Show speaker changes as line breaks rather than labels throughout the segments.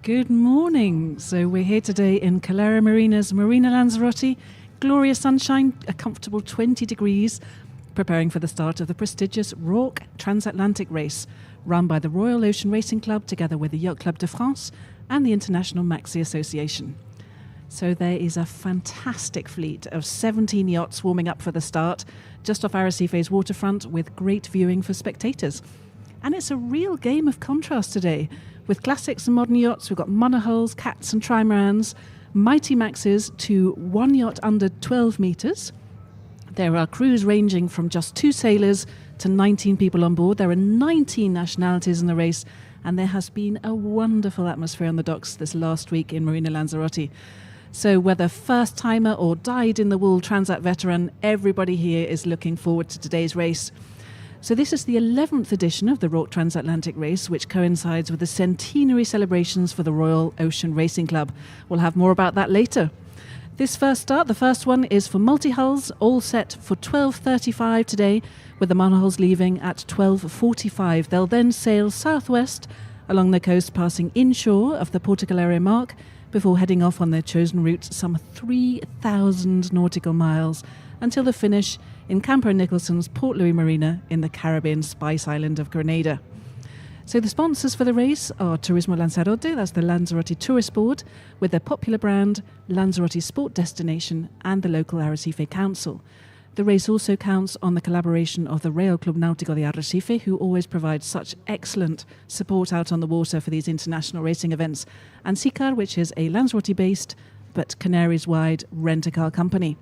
Good morning. So we're here today in Calero Marinas, Marina Lanzarote. Glorious sunshine, a comfortable 20 degrees, preparing for the start of the prestigious Rorc Transatlantic race, run by the Royal Ocean Racing Club together with the Yacht Club de France and the International Maxi Association. So there is a fantastic fleet of 17 yachts warming up for the start, just off Arrecife's waterfront, with great viewing for spectators. And it's a real game of contrast today. With classics and modern yachts, we've got Monohulls, Cats and Trimarans, Mighty Maxes to one yacht under 12 metres. There are crews ranging from just 2 sailors to 19 people on board. There are 19 nationalities in the race, and there has been a wonderful atmosphere on the docks this last week in Marina Lanzarote. So whether first-timer or dyed-in-the-wool Transat veteran, everybody here is looking forward to today's race. So this is the 11th edition of the Rorc Transatlantic race, which coincides with the Centenary celebrations for the Royal Ocean Racing Club. We'll have more about that later. This first start, the first one, is for Multihulls, all set for 12:35 today, with the Monohulls leaving at 12:45. They'll then sail southwest along the coast, passing inshore of the Porto Calero mark, before heading off on their chosen route some 3,000 nautical miles until the finish in Campo Nicholson's Port Louis Marina in the Caribbean Spice Island of Grenada. So the sponsors for the race are Turismo Lanzarote, that's the Lanzarote Tourist Board, with their popular brand Lanzarote Sport Destination and the local Arrecife Council. The race also counts on the collaboration of the Real Club Náutico de Arrecife, who always provides such excellent support out on the water for these international racing events, and Sicar, which is a Lanzarote-based but Canaries-wide rent-a-car company.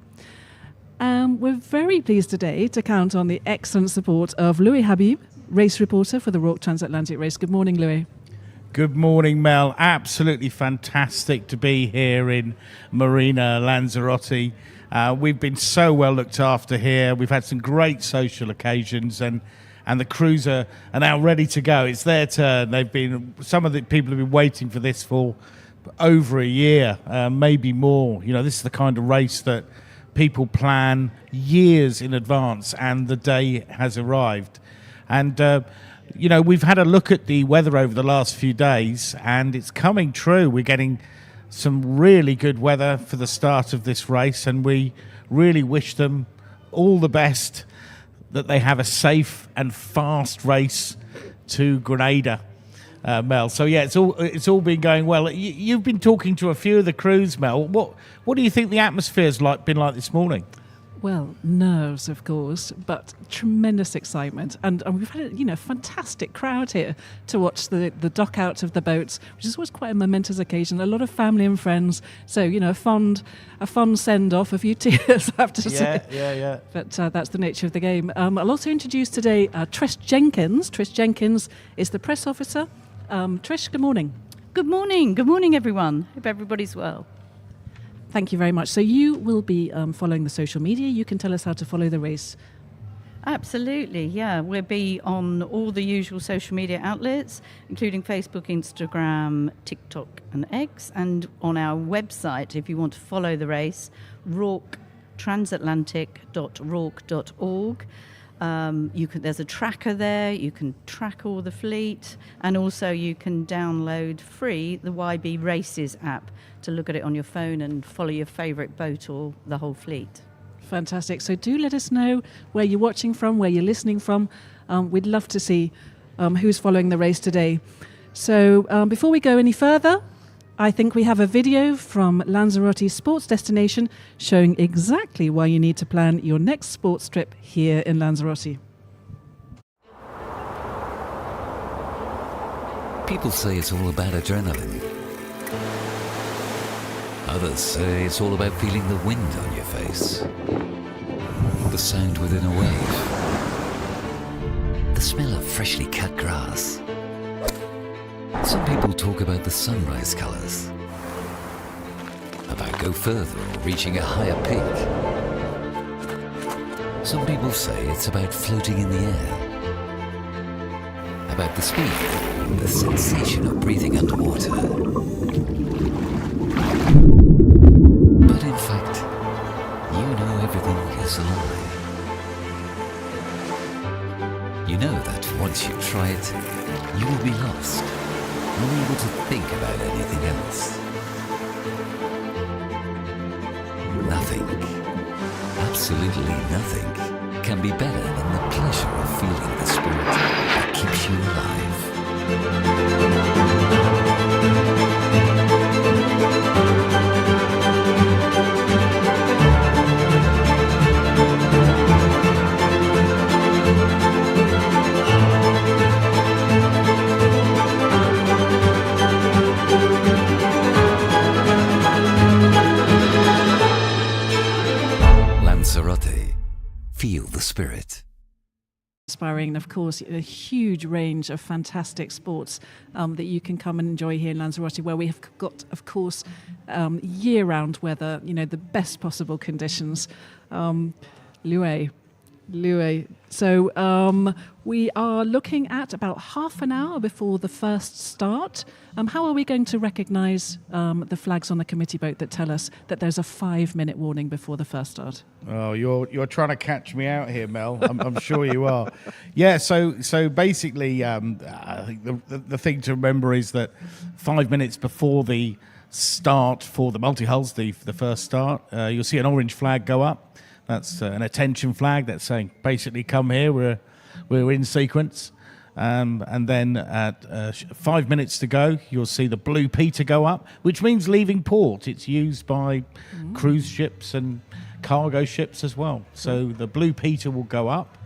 We're very pleased today to count on the excellent support of Louis Habib, race reporter for the Rorc Transatlantic race. Good morning, Louis.
Good morning, Mel. Absolutely fantastic to be here in Marina Lanzarote. We've been so well looked after here. We've had some great social occasions, and the crews are now ready to go. It's their turn. Some of the people have been waiting for this for over a year, maybe more. You know, this is the kind of race that people plan years in advance, and the day has arrived. And we've had a look at the weather over the last few days, and it's coming true. We're getting some really good weather for the start of this race, and we really wish them all the best, that they have a safe and fast race to Grenada, Mel. So yeah, it's all been going well. You've been talking to a few of the crews, Mel. What do you think the atmosphere's been like this morning?
Well, nerves, of course, but tremendous excitement. And we've had a fantastic crowd here to watch the dock out of the boats, which is always quite a momentous occasion. A lot of family and friends. So, a fond send-off, a few tears, I have to say.
Yeah.
But that's the nature of the game. I'll also introduce today Trish Jenkins. Trish Jenkins is the press officer. Trish, good morning.
Good morning. Good morning, everyone. Hope everybody's well.
Thank you very much. So you will be following the social media. You can tell us how to follow the race.
Absolutely, yeah. We'll be on all the usual social media outlets, including Facebook, Instagram, TikTok and X, and on our website, if you want to follow the race, rorctransatlantic.rorc.org. There's a tracker there. You can track all the fleet, and also you can download free the YB Races app to look at it on your phone and follow your favourite boat or the whole fleet.
Fantastic. So do let us know where you're watching from, where you're listening from. We'd love to see who's following the race today. So before we go any further, I think we have a video from Lanzarote Sports Destination showing exactly why you need to plan your next sports trip here in Lanzarote.
People say it's all about adrenaline. Others say it's all about feeling the wind on your face, the sound within a wave, the smell of freshly cut grass. Some people talk about the sunrise colours, about go further or reaching a higher peak. Some people say it's about floating in the air, about the speed, the sensation of breathing underwater. But in fact, you know everything is a lie. You know that once you try it, you will be lost. unable to think about anything else. Nothing, absolutely nothing, can be better than the pleasure of feeling the spirit that keeps you Lanzarote. Feel the spirit.
Inspiring, and of course a huge range of fantastic sports that you can come and enjoy here in Lanzarote, where we have got, of course, year-round weather, the best possible conditions. Lue. So we are looking at about half an hour before the first start. How are we going to recognise the flags on the committee boat that tell us that there's a 5-minute warning before the first start?
Oh, you're trying to catch me out here, Mel. I'm sure you are. Yeah. So basically, I think the thing to remember is that 5 minutes before the start for the multi-hulls, the first start, you'll see an orange flag go up. That's an attention flag that's saying basically come here. We're in sequence. And then at 5 minutes to go, you'll see the blue Peter go up, which means leaving port. It's used by cruise ships and cargo ships as well. So the blue Peter will go up,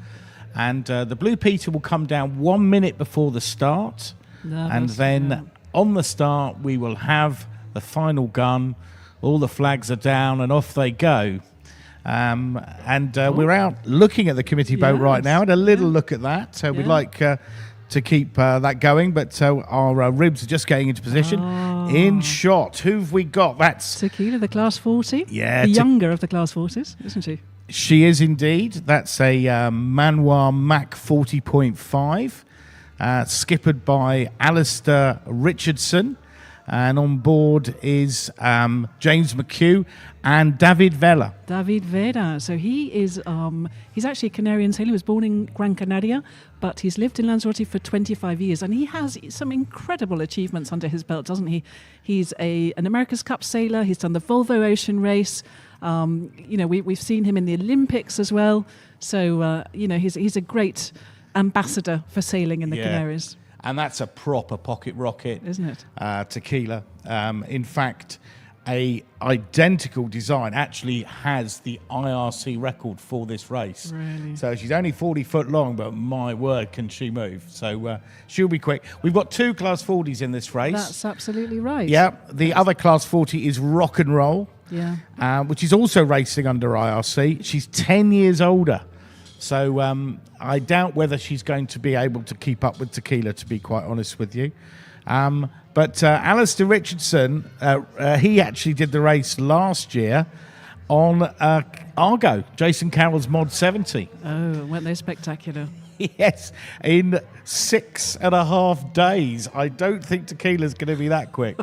and the blue Peter will come down 1 minute before the start. And then on the start, we will have the final gun. All the flags are down and off they go. We're out looking at the committee boat right now, and a little look at that. We'd like to keep that going, but our ribs are just getting into position. In shot, who've we got? That's
Tequila, the Class 40.
Yeah,
the younger of the Class 40s, isn't she?
She is indeed. That's a Manoir Mac 40.5, skippered by Alistair Richardson. And on board is James McHugh and David Vela.
David Vela. So he is, he's actually a Canarian sailor. He was born in Gran Canaria, but he's lived in Lanzarote for 25 years. And he has some incredible achievements under his belt, doesn't he? He's an America's Cup sailor. He's done the Volvo Ocean Race. We've seen him in the Olympics as well. So, he's a great ambassador for sailing in the Canaries.
And that's a proper pocket rocket,
isn't it?
Tequila. In fact, a identical design actually has the IRC record for this race.
Really?
So she's only 40 foot long, but my word, can she move? So she'll be quick. We've got 2 Class 40s in this race.
That's absolutely right.
Yeah. The other Class 40 is Rock and Roll, which is also racing under IRC. She's 10 years older. So I doubt whether she's going to be able to keep up with Tequila, to be quite honest with you. But Alistair Richardson, he actually did the race last year on Argo, Jason Carroll's Mod 70.
Oh, weren't they spectacular?
Yes, in 6.5 days. I don't think Tequila's going to be that quick.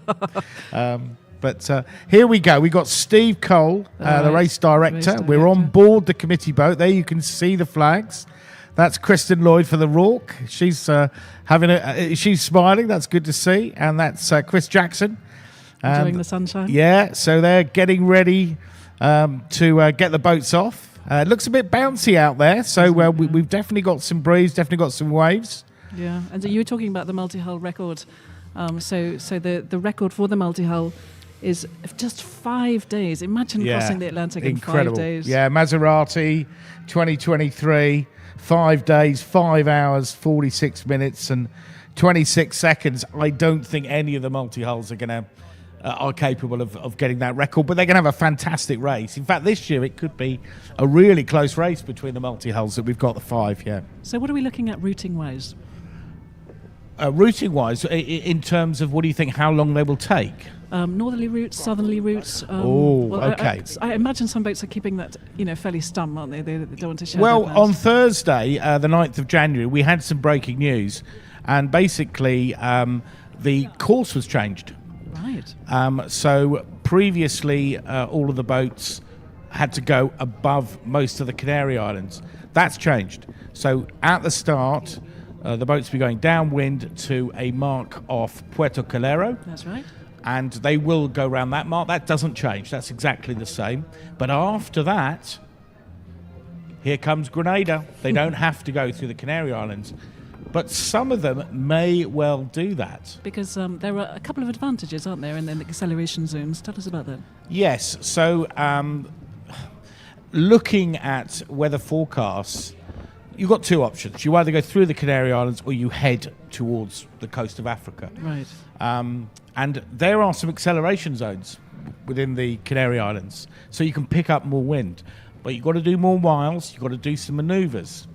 But here we go. We got Steve Cole, the race director. We're on board the committee boat. There you can see the flags. That's Kristen Lloyd for the Rorc. She's she's smiling. That's good to see. And that's Chris Jackson.
Enjoying the sunshine.
Yeah. So they're getting ready to get the boats off. It looks a bit bouncy out there. So we've definitely got some breeze. Definitely got some waves.
Yeah. And so you were talking about the multi-hull record. So the record for the multi-hull is just 5 days. Imagine crossing the Atlantic in 5 days.
Yeah, Maserati 2023, 5 days, 5 hours, 46 minutes and 26 seconds. I don't think any of the multi-hulls are capable of getting that record, but they're going to have a fantastic race. In fact, this year it could be a really close race between the multi-hulls that we've got the 5,
So what are we looking at routing-wise?
Routing-wise, in terms of what do you think, how long they will take?
Northerly routes, southerly routes.
Okay.
I imagine some boats are keeping that, fairly stum, aren't they? They don't want to share.
Well, on Thursday, the 9th of January, we had some breaking news, and basically the course was changed.
Right.
So previously, all of the boats had to go above most of the Canary Islands. That's changed. So at the start, The boats will be going downwind to a mark off Puerto Calero.
That's right.
And they will go around that mark. That doesn't change. That's exactly the same. But after that, here comes Grenada. They don't have to go through the Canary Islands. But some of them may well do that.
Because there are a couple of advantages, aren't there, in the acceleration zones. Tell us about that.
Yes. So looking at weather forecasts, you've got two options. You either go through the Canary Islands or you head towards the coast of Africa.
Right.
And there are some acceleration zones within the Canary Islands, so you can pick up more wind. But you've got to do more miles, you've got to do some manoeuvres.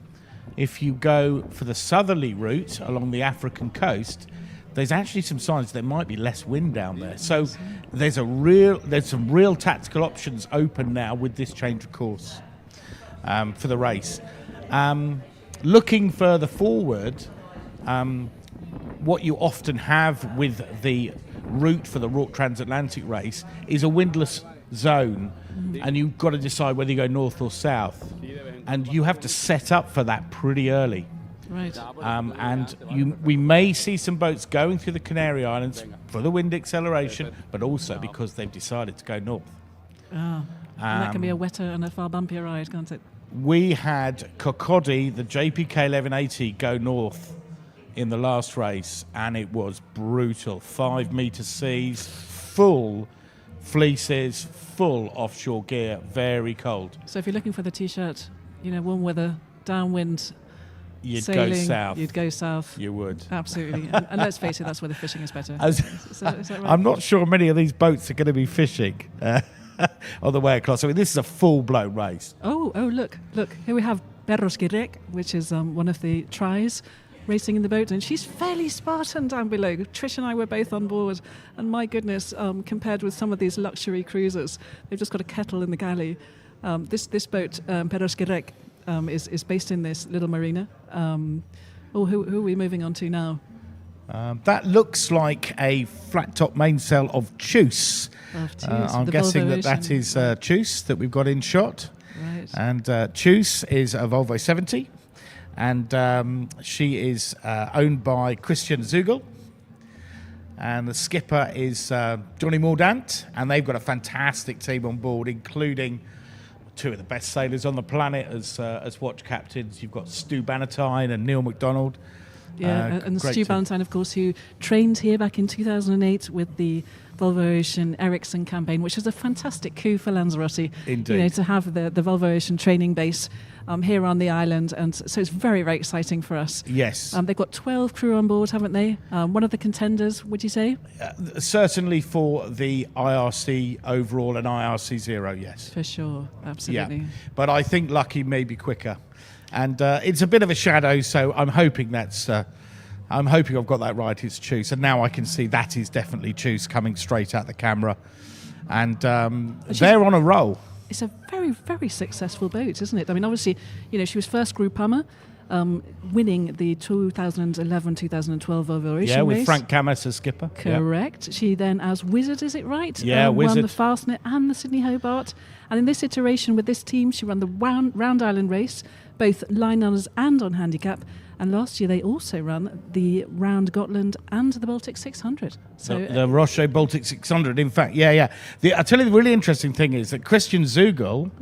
If you go for the southerly route along the African coast, there's actually some signs there might be less wind down there. So there's some real tactical options open now with this change of course for the race. Looking further forward, what you often have with the route for the Rorc Transatlantic race is a windless zone, and you've got to decide whether you go north or south, and you have to set up for that pretty early.
Right.
We may see some boats going through the Canary Islands for the wind acceleration, but also because they've decided to go north.
And that can be a wetter and a far bumpier ride, can't it?
We had Kokodi, the JPK 1180, go north in the last race, and it was brutal. 5 metre seas, full fleeces, full offshore gear, very cold.
So if you're looking for the T-shirt, warm weather, downwind,
You'd
sailing,
go south.
You'd go south.
You would.
Absolutely. and let's face it, that's where the fishing is better. Is that right?
I'm not sure many of these boats are going to be fishing on the way across. I mean, this is a full-blown race.
Oh, look. Here we have Rorc, which is one of the tries racing in the boat, and she's fairly Spartan down below. Trish and I were both on board, and my goodness, compared with some of these luxury cruisers, they've just got a kettle in the galley. This boat, Rorc, is based in this little marina. Who are we moving on to now?
That looks like a flat-top mainsail of Choose. I'm guessing that is Choose that we've got in shot.
Right.
And Choose is a Volvo 70. And she is owned by Christian Zugel, and the skipper is Johnny Mordaunt, and they've got a fantastic team on board, including two of the best sailors on the planet as watch captains. You've got Stu Bannatyne and Neil MacDonald.
Yeah, and Stu
team.
Bannatyne, of course, who trained here back in 2008 with the Volvo Ocean Ericsson campaign, which is a fantastic coup for Lanzarote.
Indeed.
To have the Volvo Ocean training base here on the island, and so it's very, very exciting for us.
Yes.
They've got 12 crew on board, haven't they? One of the contenders, would you say?
Certainly for the IRC overall and IRC 0, yes.
For sure, absolutely.
Yeah. But I think Lucky may be quicker. And it's a bit of a shadow, so I'm hoping I'm hoping I've got that right. It's Choose, and now I can see that is definitely Choose coming straight at the camera, and they're on a roll.
It's a very, very successful boat, isn't it? I mean, obviously, she was first Group Hummer, winning the 2011-2012 Volvo Ocean
Yeah, with
race.
Frank Camas as skipper.
Correct. Yeah. She then, as Wizard, is it right?
Yeah, Wizard.
Won the Fastnet and the Sydney Hobart. And in this iteration with this team, she ran the Round Island race, both line runners and on handicap. And last year they also ran the Round Gotland and the Baltic 600. So
the Roche Baltic 600, in fact, yeah. I tell you, the really interesting thing is that Christian Zugel,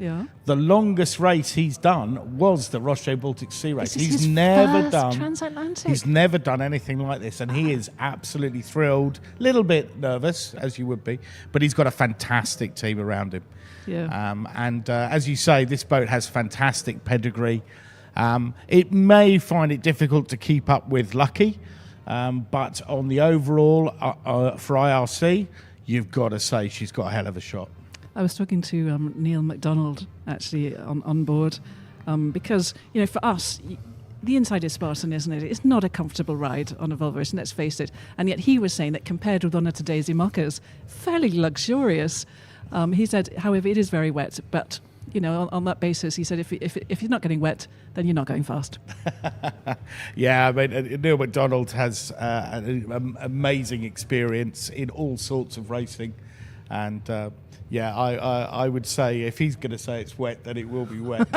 the longest race he's done was the Roche Baltic Sea Race.
He's
never
first
done
transatlantic.
He's never done anything like this, and he is absolutely thrilled. A little bit nervous, as you would be, but he's got a fantastic team around him.
Yeah.
As you say, this boat has fantastic pedigree. It may find it difficult to keep up with Lucky, but on the overall for IRC, you've got to say she's got a hell of a shot.
I was talking to Neil MacDonald actually on board because for us the inside is Spartan, isn't it? It's not a comfortable ride on a Volvo Ocean, let's face it, and yet he was saying that compared with one of today's Imokas, fairly luxurious. He said, however, it is very wet, but on that basis, he said, if you're not getting wet, then you're not going fast.
Yeah, I mean, Neil MacDonald has an amazing experience in all sorts of racing, and Yeah, I would say if he's going to say it's wet, then it will be wet.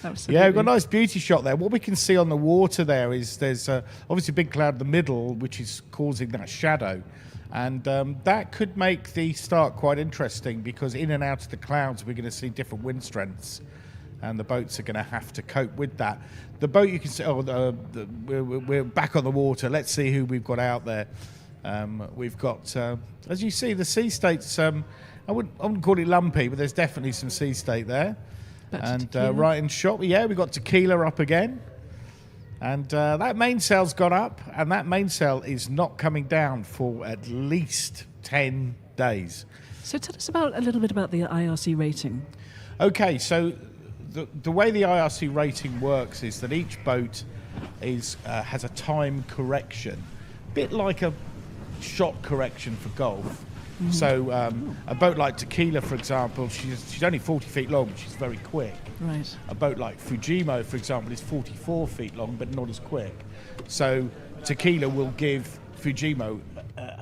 Absolutely.
Yeah, we've got a nice beauty shot there. What we can see on the water there is there's obviously a big cloud in the middle, which is causing that shadow. And that could make the start quite interesting, because in and out of the clouds, we're going to see different wind strengths. And the boats are going to have to cope with that. The boat you can see, we're back on the water. Let's see who we've got out there. We've got, as you see, the sea state's, I wouldn't call it lumpy, but there's definitely some sea state there. And right in shot, yeah, we've got tequila up again. And that mainsail's gone up, and that mainsail is not coming down for at least 10 days.
So tell us a little bit about the IRC rating.
Okay, so the way the IRC rating works is that each boat has a time correction, a bit like a shot correction for golf. Mm-hmm. So a boat like Tequila, for example, she's only 40 feet long, but she's very quick.
Right.
A boat like Fujimo, for example, is 44 feet long, but not as quick. So Tequila will give Fujimo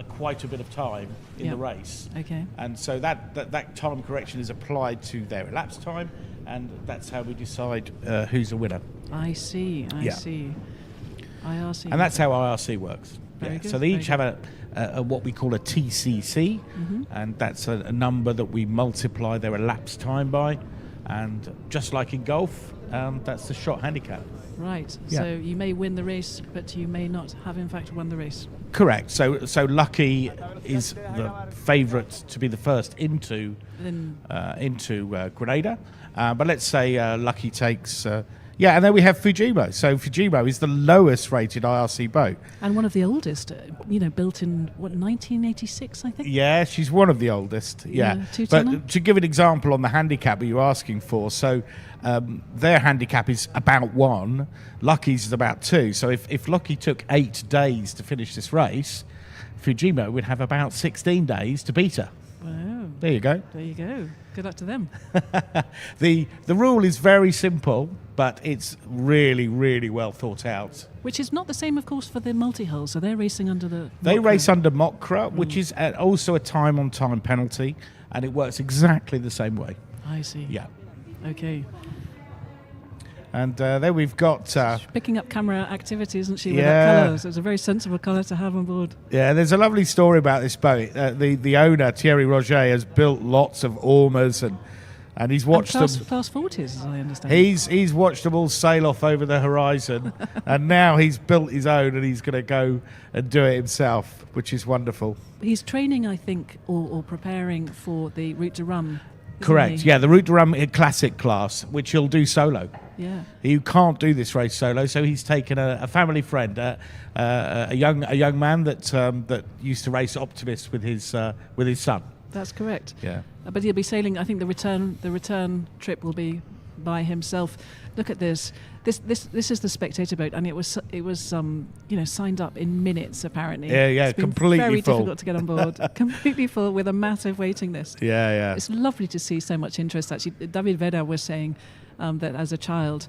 quite a bit of time in the race.
Okay.
And so that time correction is applied to their elapsed time, and that's how we decide who's a winner.
I see. I see. IRC.
And that's how IRC works.
Very good,
So they each have a what we call a TCC, and that's a number that we multiply their elapsed time by. And just like in golf, that's the shot handicap.
Right.
Yeah.
So you may win the race, but you may not have in fact won the race.
Correct. So Lucky is the favourite to be the first into Grenada. But let's say Lucky takes. And then we have Fujimo. So Fujimo is the lowest rated IRC boat.
And one of the oldest, built in, 1986, I think?
Yeah, she's one of the oldest. Yeah. But to give an example on the handicap that you're asking for, so their handicap is about 1, Lucky's is about 2. So if Lucky took 8 days to finish this race, Fujimo would have about 16 days to beat her.
Wow.
There you go.
There you go. Good luck to them.
The rule is very simple, but it's really, really well thought out.
Which is not the same, of course, for the Multihull. So they're racing under the...
They race under Mokra, which is also a time-on-time penalty, and it works exactly the same way.
I see.
Yeah.
Okay.
And there we've got...
She's picking up camera activity, isn't she, with that colour? So it's a very sensible colour to have on board. Yeah,
there's a lovely story about this boat. The owner, Thierry Roger, has built lots of Ormas, and he's watched them...
Class 40s, as I understand.
He's watched them all sail off over the horizon, and now he's built his own, and he's going to go and do it himself, which is wonderful.
He's training, I think, or preparing for the Route de Rhum.
Correct, yeah, the Route de Rhum Classic class, which he'll do solo.
Yeah.
You can't do this race solo, so he's taken a family friend, a young man that used to race Optimist with his son.
That's correct.
Yeah.
But he'll be sailing. I think the return trip will be by himself. Look at this. This is the spectator boat, and it was signed up in minutes apparently.
Yeah,
it's been
completely
very
full.
difficult to get on board. Completely full with a massive waiting list.
Yeah.
It's lovely to see so much interest. Actually, David Vera was saying that as a child,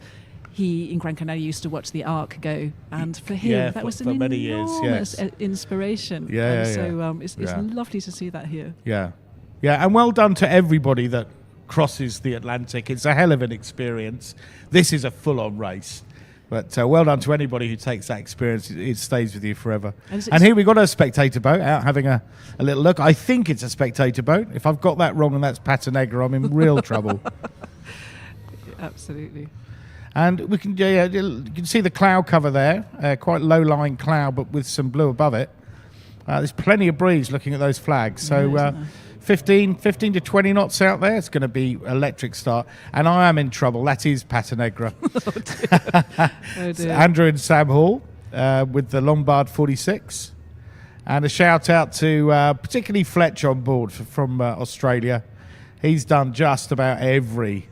he in Gran Canaria used to watch the Ark go, and for him that was an enormous inspiration. So it's lovely to see that here.
Yeah, and well done to everybody that crosses the Atlantic. It's a hell of an experience. This is a full-on race, but well done to anybody who takes that experience. It stays with you forever. And here we've got a spectator boat out having a little look. I think it's a spectator boat. If I've got that wrong and that's Pata Negra, I'm in real trouble.
Absolutely.
And we can you can see the cloud cover there, quite low-lying cloud, but with some blue above it. There's plenty of breeze looking at those flags. So 15 to 20 knots out there. It's going to be electric start. And I am in trouble. That is Pata Negra.
Oh dear.
Andrew and Sam Hall with the Lombard 46. And a shout out to particularly Fletch on board from Australia. He's done just about every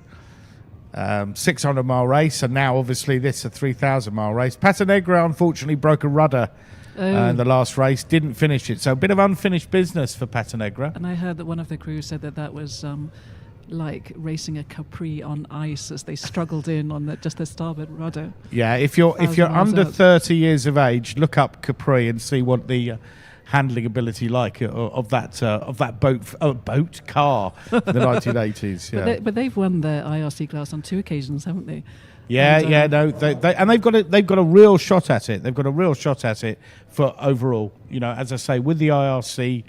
600-mile race, and now obviously this a 3,000-mile race. Pata Negra unfortunately broke a rudder in the last race, didn't finish it, so a bit of unfinished business for Pata Negra.
And I heard that one of the crew said that was like racing a Capri on ice as they struggled in on just the starboard rudder.
Yeah, if you're under 30 years of age, look up Capri and see what the handling ability like of that boat car in the 1980s. Yeah.
But they've won their IRC class on 2 occasions, haven't they?
Yeah,
And,
no, they've got a real shot at it. They've got a real shot at it for overall. You know, as I say, with the IRC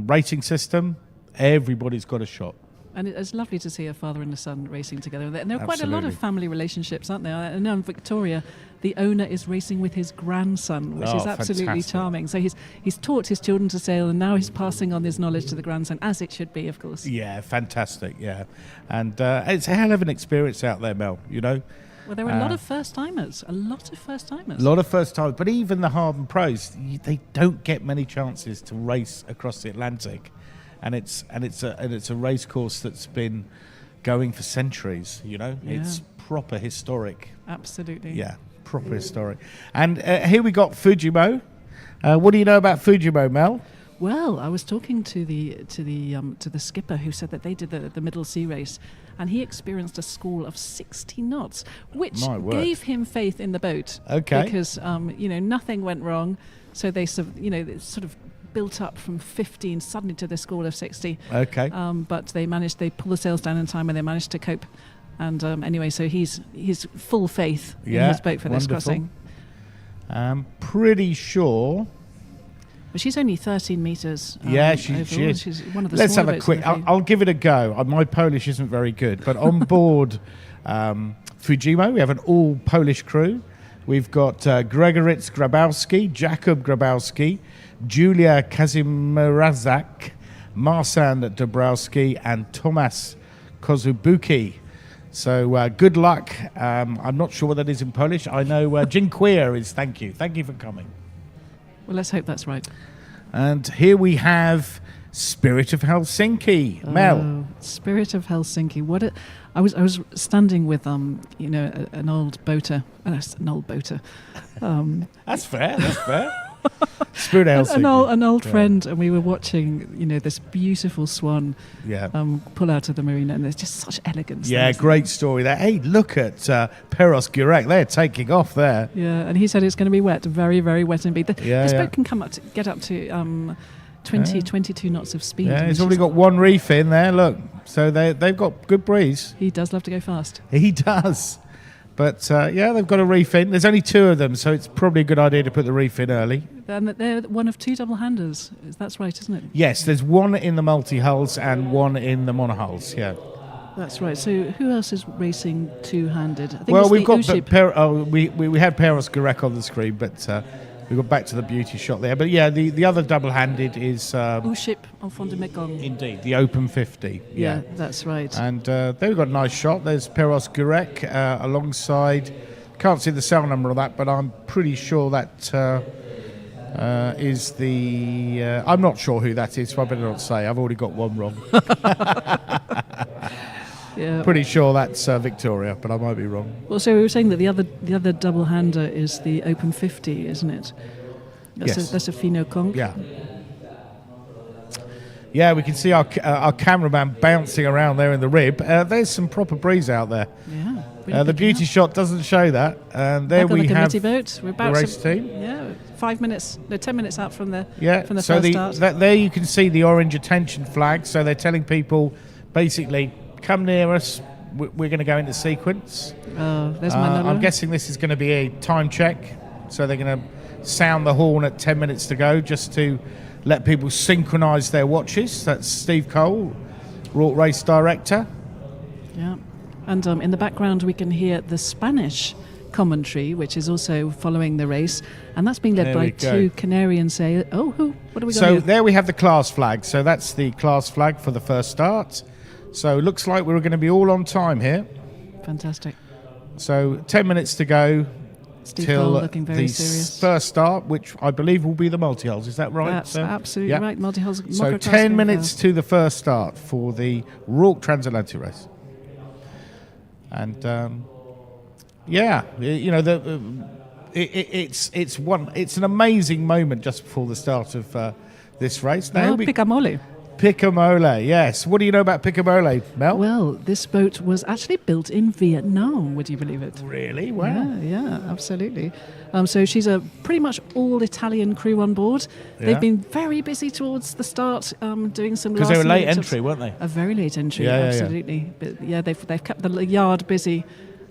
rating system, everybody's got a shot.
And it's lovely to see a father and a son racing together. And there are quite a lot
Absolutely.
of family relationships, aren't there? I know in Victoria, the owner is racing with his grandson, which
Oh,
is absolutely
fantastic.
charming. So he's taught his children to sail, and now he's passing on his knowledge to the grandson, as it should be, of course.
Yeah, fantastic. Yeah, and it's a hell of an experience out there, Mel. You know,
Well, there are a lot of first-timers, a lot of first-timers.
a lot of first time, but even the hardened pros, they don't get many chances to race across the Atlantic, and it's a race course that's been going for centuries. You know,
Yeah.
it's proper historic.
Absolutely.
Yeah, proper historic. And here we got Fujimo. What do you know about Fujimo, Mel?
Well, I was talking to the skipper who said that they did the middle sea race, and he experienced a squall of 60 knots, which
My word.
gave him faith in the boat.
Okay.
Because nothing went wrong, so they it sort of built up from 15 suddenly to the squall of 60.
Okay.
But they pulled the sails down in time, and they managed to cope. And anyway, so he's full faith in his boat for this
wonderful.
crossing.
I'm pretty sure.
But she's only 13 metres.
Yeah, she
overall.
is.
She's one of the
Let's have
smaller
a
boats
quick.
in the fleet.
I'll give it a go. My Polish isn't very good, but on board Fujimo, we have an all Polish crew. We've got Gregoritz Grabowski, Jakub Grabowski, Julia Kazimierazak, Marsan Dabrowski, and Tomasz Kozubuki. So good luck. I'm not sure what that is in Polish. I know dziękuję is thank you. Thank you for coming.
Well, let's hope that's right.
And here we have Spirit of Helsinki. Mel.
Oh, Spirit of Helsinki. I was standing with an old boater. An old boater.
That's fair. That's fair. Spirit of Helsinki.
An old friend, and we were watching this beautiful swan
Yeah.
pull out of the marina, and there's just such elegance.
Yeah,
there.
great story there. Hey, look at Peros Gurek. They're taking off there.
Yeah, and he said it's going to be wet, very, very wet and beat. This
yeah.
boat can get up to 22 knots of speed.
Yeah,
and
he's
it's
already
just-
got one reef in there. Look, so they've got good breeze.
He does love to go fast.
He does. But they've got a reef in. There's only 2 of them, so it's probably a good idea to put the reef in early.
And they're one of 2 double-handers. That's right, isn't it?
Yes, there's one in the multi-hulls and one in the monohulls. Yeah.
That's right. So who else is racing two-handed? I think
Well,
it's
we've
the
got
Uship.
we had Peros Gurek on the screen, but we got back to the beauty shot there. But yeah, the other double-handed is
Uship Enfant de Mekong.
indeed the Open 50.
Yeah, that's right.
And they've got a nice shot. There's Peros Gurek alongside. Can't see the cell number of that, but I'm pretty sure that is the. I'm not sure who that is, so I better not say. I've already got one wrong.
Yeah.
Pretty sure that's Victoria, but I might be wrong.
Well, so we were saying that the other double-hander is the Open 50, isn't it?
Yes.
That's a Fino Conch.
Yeah. Yeah, we can see our cameraman bouncing around there in the rib. There's some proper breeze out there.
Yeah. Really
The
picking
beauty
up.
shot doesn't show that. And there
Back on
we
the
have
committee boat. We're about
the race
to,
team.
Yeah, 10 minutes out from the
Yeah,
from the
so
first start.
there you can see the orange attention flag. So they're telling people, basically, come near us. We're going to go into sequence.
Oh, there's Manolo.
I'm guessing this is going to be a time check. So they're going to sound the horn at 10 minutes to go just to let people synchronise their watches. That's Steve Cole, Rorc Race Director.
Yeah, and in the background we can hear the Spanish commentary, which is also following the race, and that's being led
There
by
we go.
2 Canarian sailors. Oh, who? What do we got
So
here?
there we have the class flag. So that's the class flag for the first start. So looks like we're going to be all on time here.
Fantastic.
So 10 minutes to go
Steve
till
Cole looking very
the
serious.
first start, which I believe will be the multi-hulls. Is that right?
That's
sir?
absolutely
Yeah.
right. Multi-hulls.
So
Mokka
10
Transfer
minutes
Fair.
to the first start for the Rorc Transatlantic race. And it's an amazing moment just before the start of this race. Now
Oh, Picamole.
Picamole, yes. What do you know about Picamole, Mel?
Well, this boat was actually built in Vietnam, would you believe it?
Really? Wow.
Yeah, absolutely. So she's a pretty much all Italian crew on board.
Yeah.
They've been very busy towards the start, doing some
Because they were late
last-minute
entry, weren't they?
A very late entry,
Yeah, yeah, yeah.
absolutely. But yeah, they've kept the yard busy,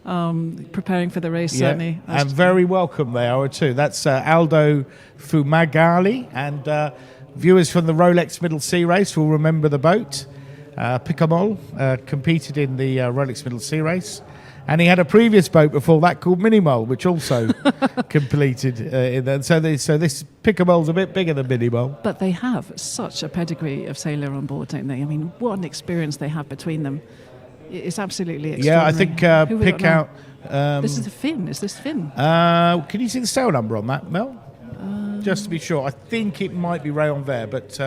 preparing for the race, certainly.
And very welcome they are too. That's Aldo Fumagalli, and viewers from the Rolex Middle Sea Race will remember the boat. Picamole competed in the Rolex Middle Sea Race, and he had a previous boat before that called Monohull, which also completed in that. So this Picamole's a bit bigger than Monohull.
But they have such a pedigree of sailor on board, don't they? I mean, what an experience they have between them. It's absolutely extraordinary.
Yeah, I think
Who we got
pick
now?
out.
This is a Finn. Is this Finn?
Can you see the sail number on that, Mel? Just to be sure. I think it might be Rayon Vert, but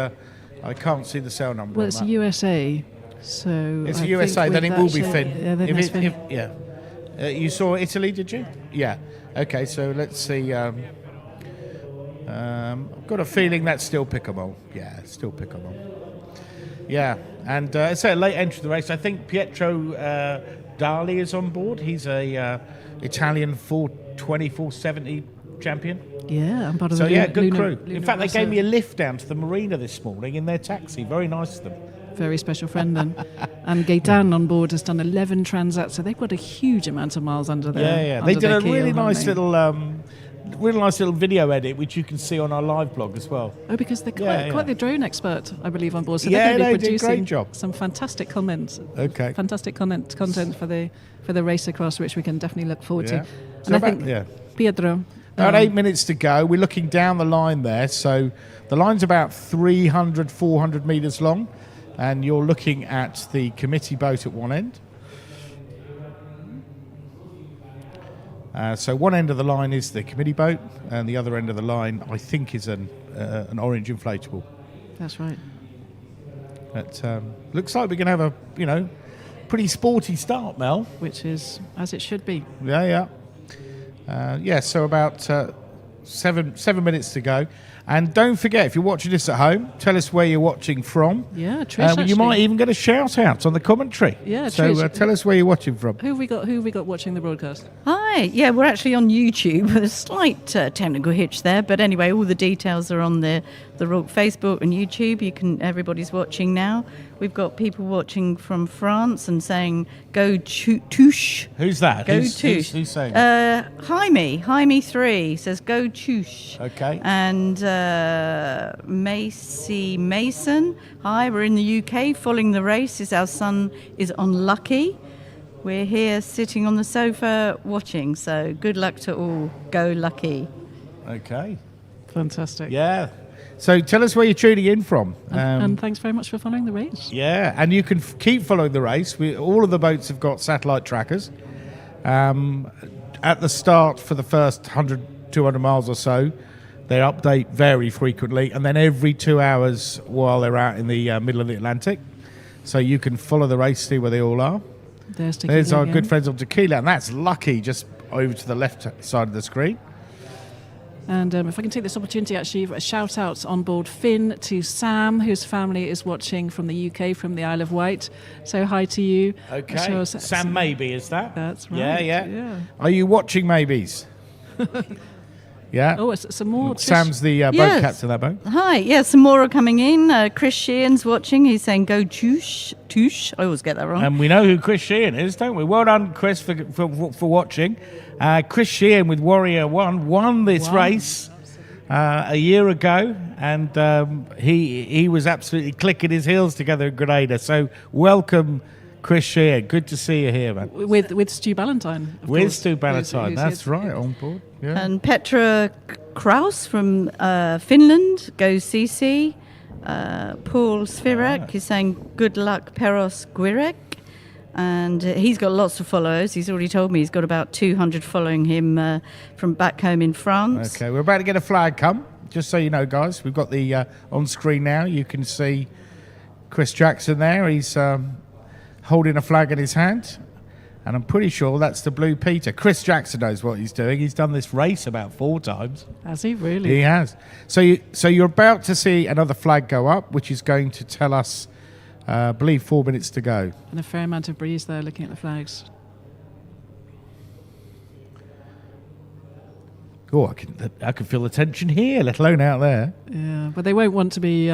I can't see the sail number
Well,
on
it's
that.
USA, so
It's
I
a USA,
think
then
with
it will
that
be
shape-
Finn.
Yeah, then
If
it's
it-
Finn.
if- yeah. You saw Italy, did you? Yeah. Okay, so let's see. I've got a feeling that's still Picamole. Yeah, it's still Picamole. Yeah, and it's a late entry to the race. I think Pietro Dali is on board. He's a Italian 420, 470 champion.
Yeah, I'm part of
So
the
yeah, good
Luna-
crew.
Luna
In fact, they
Rossa.
gave me a lift down to the marina this morning in their taxi. Very nice of them.
Very special friend then. And Gaetan on board has done 11 transats, so they've got a huge amount of miles under their
Yeah, yeah.
under
They did
their
a
keel,
really
haven't
nice
they?
little video edit, which you can see on our live blog as well.
Oh, because they're
Yeah, yeah.
quite the drone expert, I believe, on board. So
Yeah,
they're going
they
to
did
be
a great
producing
job.
some fantastic comments.
Okay.
Fantastic content for the race across, which we can definitely look forward
Yeah.
to.
So
And I think
yeah.
Pietro.
About 8 minutes to go. We're looking down the line there. So the line's about 300, 400 metres long. And you're looking at the committee boat at one end. So one end of the line is the committee boat, and the other end of the line, I think, is an orange inflatable.
That's right.
But looks like we're going to have a, pretty sporty start, Mel.
Which is as it should be.
Yeah. So about 7 minutes to go. And don't forget, if you're watching this at home, tell us where you're watching from.
Yeah, Trish.
You
actually.
might even get a shout out on the commentary.
Yeah,
So
Trish.
tell us where you're watching from.
Who have we got watching the broadcast?
Hi, yeah, we're actually on YouTube with a slight technical hitch there, but anyway, all the details are on the Rorc Facebook and YouTube. Everybody's watching now. We've got people watching from France and saying "Go touche."
Who's that?
Go
who's
touche.
saying that?
Jaime 3 says "Go touche."
Okay.
And Macy Mason, hi, we're in the UK following the race. Our son is unlucky. We're here sitting on the sofa watching, so good luck to all. Go lucky.
Okay.
Fantastic.
Yeah. So tell us where you're tuning in from.
And thanks very much for following the race.
Yeah, and you can keep following the race. All of the boats have got satellite trackers. At the start for the first 100, 200 miles or so, they update very frequently, and then every 2 hours while they're out in the middle of the Atlantic. So you can follow the race, see where they all are. There's our good friends on Tequila, and that's Lucky, just over to the left side of the screen.
And if I can take this opportunity, actually, a shout out on board Finn to Sam, whose family is watching from the UK, from the Isle of Wight. So hi to you.
Okay.
Sure,
Sam Maybe, is that?
That's right.
Yeah. Are you watching Maybes? Yeah.
Oh, it's some more.
Sam's the boat
Yes.
captain of that boat.
Hi, yeah, some more are coming in. Chris Sheehan's watching. He's saying "Go touche." I always get that wrong.
And we know who Chris Sheehan is, don't we? Well done, Chris, for watching. Chris Sheehan with Warrior One won this race a year ago, and he was absolutely clicking his heels together in Grenada. So welcome, Chris Sheehan. Good to see you here, man.
With Stu Ballantyne. of
With
course,
Stu Ballantyne,
who's
that's
here.
right, on board. Yeah.
And Petra Kraus from Finland, Go CC. Paul Svirak is saying "Good luck, Peros Guirek." And he's got lots of followers. He's already told me he's got about 200 following him from back home in France.
Okay, we're about to get a flag come. Just so you know, guys, we've got the on screen now. You can see Chris Jackson there. He's holding a flag in his hand. And I'm pretty sure that's the Blue Peter. Chris Jackson knows what he's doing. He's done this race about 4 times.
Has he really?
He has. So you're about to see another flag go up, which is going to tell us, I believe, 4 minutes to go.
And a fair amount of breeze there, looking at the flags.
Oh, I can feel the tension here, let alone out there.
Yeah, but they won't want to be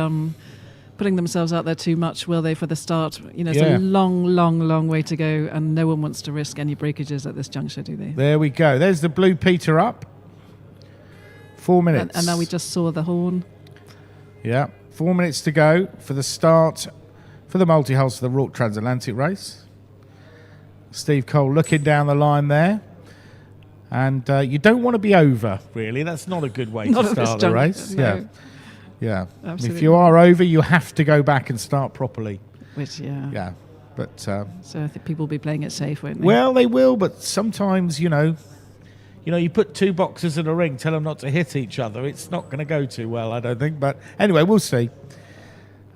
putting themselves out there too much, will they, for the start? You know, it's
Yeah.
a long, long, long way to go, and no one wants to risk any breakages at this juncture, do they?
There we go. There's the Blue Peter up. 4 minutes.
And now we just saw the horn.
Yeah, 4 minutes to go for the start for the multi-hulls for the Rorc Transatlantic race. Steve Cole looking down the line there. And you don't want to be over, really. That's not a good way
Not
to
at this
start the
juncture,
race.
no.
Yeah.
Absolutely.
If you are over, you have to go back and start properly.
Which, yeah.
Yeah. But
So I think people will be playing it safe, won't they?
well, they will, but sometimes, you put 2 boxers in a ring, tell them not to hit each other. It's not going to go too well, I don't think. But anyway, we'll see.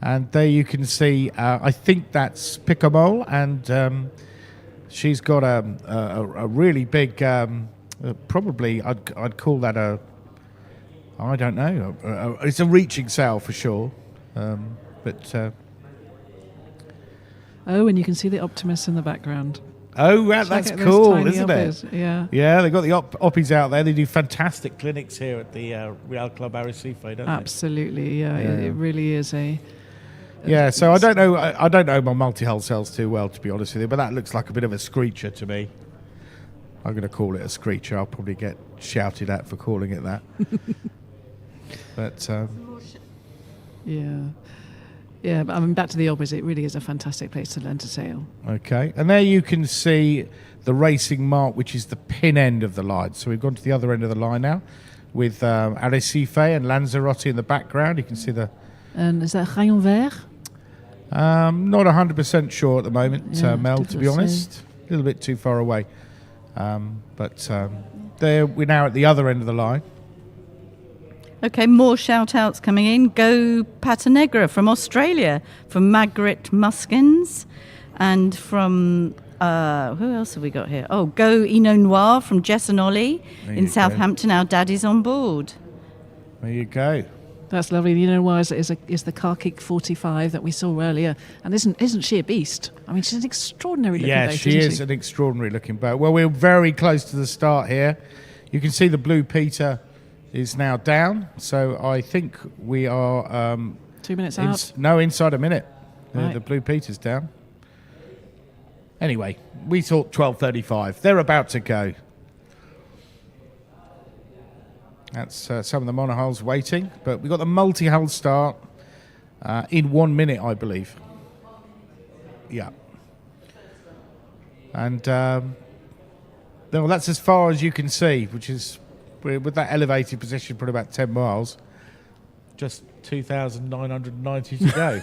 And there you can see, I think that's Picamole, and she's got a really big, probably I'd call that I don't know, it's a reaching sail for sure. But
Oh, and you can see the Optimus in the background.
that's
Check out those
cool,
tiny
isn't
uppies.
it?
Yeah.
Yeah, they've got the oppies out there. They do fantastic clinics here at the Real Club Arrecife, don't
Absolutely, yeah.
Yeah.
It really is
they? Yeah, so I don't know. I don't know my multi-hull cells too well, to be honest with you, but that looks like a bit of a screecher to me. I'm going to call it a screecher. I'll probably get shouted at for calling it that. But
Yeah. Yeah, but I mean, back to the opposite, it really is a fantastic place to learn to sail.
okay, and there you can see the racing mark, which is the pin end of the line. So we've gone to the other end of the line now, with Arrecife and Lanzarote in the background. You can see the.
And is that Rayon Vert?
Not 100% sure at the moment,
Yeah,
Mel. To
difficult
be
to say.
honest, a little bit too far away. But there we're now at the other end of the line.
Okay, more shout-outs coming in. Go Pata Negra from Australia, from Margaret Muskins, and from, who else have we got here? Oh, Go Eno Noir from Jess and Ollie
There
in
you go.
Southampton. Our daddy's on board.
There you go.
That's lovely. You know why is the car kick 45 that we saw earlier, and isn't she a beast? I mean, she's an extraordinary looking
Yeah,
boat,
she
isn't
is an extraordinary looking boat. Well, we're very close to the start here. You can see the Blue Peter is now down, so I think we are
2 minutes out.
inside a minute.
Right.
The Blue Peter's down. Anyway, we thought 12:35. They're about to go. That's some of the monohulls waiting, but we've got the multi-hull start in 1 minute, I believe. Yeah. And well, that's as far as you can see, which is, with that elevated position, probably about 10 miles. Just 2,990 to go.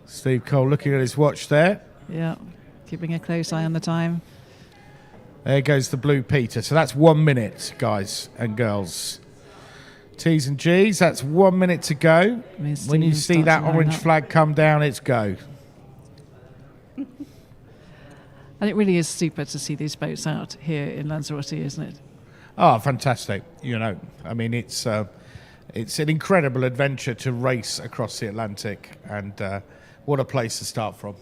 Steve Cole looking at his watch there.
Yeah, keeping a close eye on the time.
There goes the Blue Peter. So that's 1 minute, guys and girls. T's and G's, that's 1 minute to go. When you see that orange flag come down, it's go.
And it really is super to see these boats out here in Lanzarote, isn't it?
Oh, fantastic. I mean, it's an incredible adventure to race across the Atlantic, and what a place to start from,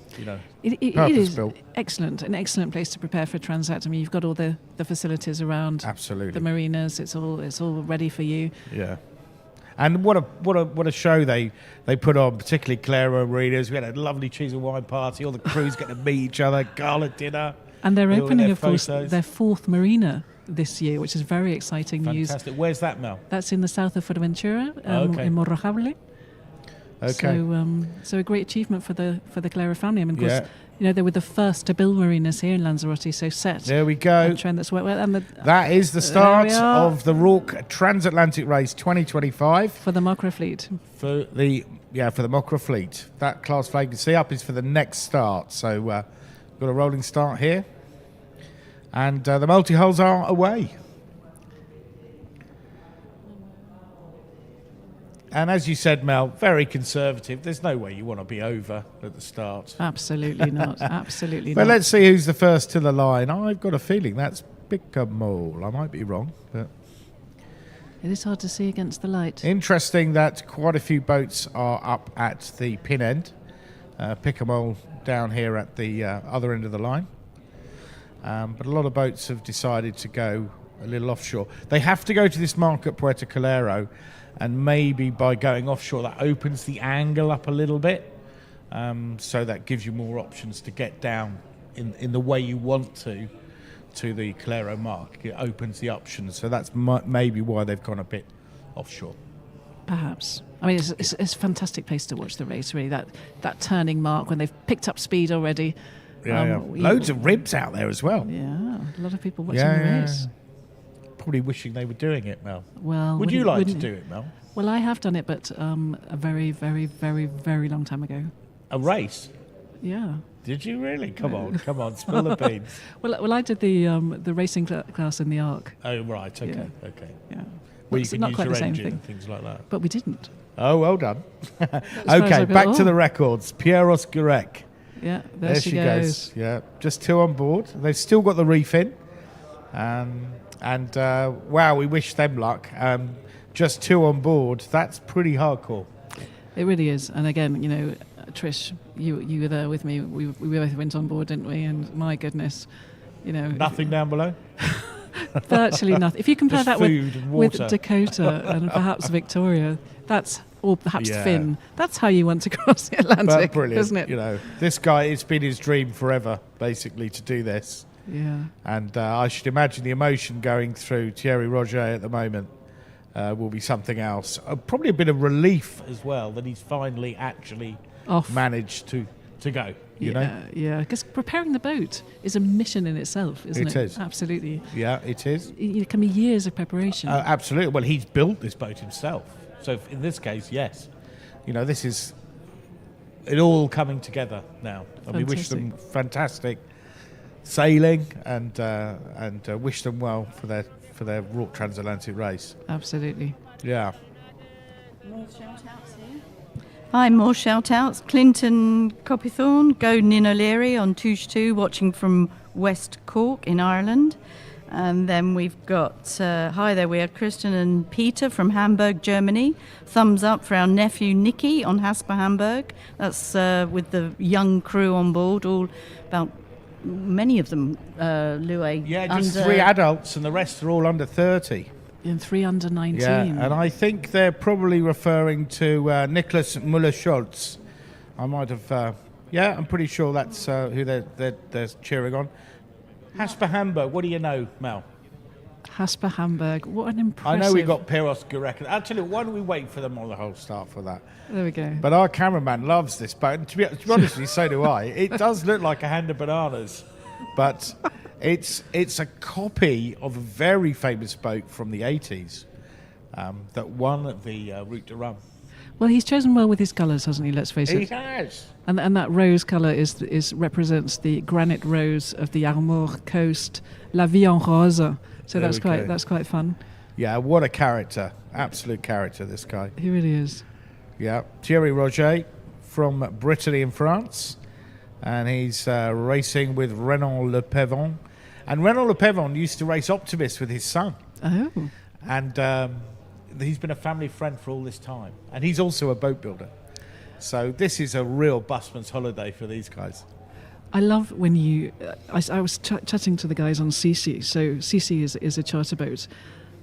It is
Purpose-built.
excellent, an excellent place to prepare for Transat. I mean, you've got all the facilities around
Absolutely.
the marinas. It's all ready for you.
Yeah. And what a show they put on, particularly Calero Marinas. We had a lovely cheese and wine party. All the crews get to meet each other, gala dinner.
And they're
All in
opening,
their
of course,
photos.
their 4th marina this year, which is very exciting news.
Fantastic. Where's that, Mel?
That's in the south of Fuerteventura,
Okay.
in Monohull.
Okay.
So a great achievement for the Calero family. I mean, of course,
Yeah.
they were the first to build marinas here in Lanzarote, so set
There we go.
a trend that's worked well. And
That is the start
we are.
of the Rorc Transatlantic Race 2025
for the Macra fleet.
for the Mocra fleet. That class flag you can see up is for the next start. So we've got a rolling start here, and the multi-hulls are away. And as you said, Mel, very conservative. There's no way you want to be over at the start.
Absolutely not. Absolutely
But
not.
let's see who's the first to the line. I've got a feeling that's Picamole. I might be wrong, but
It is hard to see against the light.
interesting that quite a few boats are up at the pin end. Picamole down here at the other end of the line. But a lot of boats have decided to go a little offshore. They have to go to this mark at Puerto Calero, and maybe by going offshore that opens the angle up a little bit. So that gives you more options to get down in the way you want to the Calero mark. It opens the options. So that's maybe why they've gone a bit offshore.
Perhaps. I mean, it's a fantastic place to watch the race, really. That turning mark when they've picked up speed already.
Yeah. Loads of ribs out there as well.
Yeah, a lot of people watching the race.
Probably wishing they were doing it, Mel.
Well,
Would you like to
wouldn't-
do it, Mel?
Well, I have done it, but a very, very, very, very long time ago.
A race?
Yeah.
Did you really? Come on, spill the beans.
Well, I did the racing class in the Ark.
Oh, right, okay,
Yeah.
okay.
Yeah.
Well, you
It's
can
not
use
quite
your
the same
engine
thing.
and things like that.
But we didn't.
Oh, well done.
far as
Okay,
I got.
back to
Oh.
the records. Pieros Gurek.
Yeah, there she goes.
Yeah, just 2 on board. They've still got the reef in. Wow, we wish them luck. Just 2 on board. That's pretty hardcore.
It really is. And again, you know, Trish, you were there with me. We both went on board, didn't we? And my goodness, you know,
Nothing down below?
virtually nothing. If you compare
Just
that
food and
with
water.
Dakota and perhaps Victoria, or perhaps
Yeah.
Finn, that's how you want to cross the Atlantic,
But brilliant,
isn't it?
You know, this guy, it's been his dream forever, basically, to do this.
Yeah.
And I should imagine the emotion going through Thierry Roger at the moment will be something else. Probably a bit of relief as well that he's finally actually
Off.
managed to go, you know?
Yeah, because preparing the boat is a mission in itself, isn't it?
It is.
Absolutely.
Yeah, it is.
It can be years of preparation.
Absolutely. Well, he's built this boat himself. So in this case, yes. You know, this is it all coming together now. And we wish them fantastic sailing and wish them well for their Rorc Transatlantic race.
Absolutely.
Yeah.
More shout-outs here. Hi, more shout-outs. Clinton Copythorne, go Nin O'Leary on Touche 2, watching from West Cork in Ireland. And then we've got, hi there, we are Christian and Peter from Hamburg, Germany. Thumbs up for our nephew Nicky on Hasper Hamburg. That's with the young crew on board, all about many of them, Louis.
Yeah, just
under
3 adults and the rest are all under 30.
In 3 under 19.
Yeah, and I think they're probably referring to Nicholas Müller-Schultz. I might have, I'm pretty sure that's who they're cheering on. Hasper Hamburg, what do you know, Mel?
Hasper Hamburg, what an impressive...
I know we got Pieros Gurek. Actually, why don't we wait for the Monohull start for that?
There we go.
But our cameraman loves this boat. And to be honest with you, so do I. It does look like a hand of bananas, but it's a copy of a very famous boat from the 80s that won the Route de Rhum.
Well, he's chosen well with his colours, hasn't he? Let's face
He
it.
has.
And that rose colour is represents the granite rose of the Armor coast, La Vie en Rose. So
There
that's
we go.
quite fun.
Yeah, what a character. Absolute character, this guy.
He really is.
Yeah, Thierry Roger from Brittany in France. And he's racing with Renan Le Pevon. And Renan Le Pevon used to race Optimist with his son.
Oh,
And he's been a family friend for all this time. And he's also a boat builder. So this is a real busman's holiday for these guys.
I love when you. I was chatting to the guys on CC. So CC is a charter boat,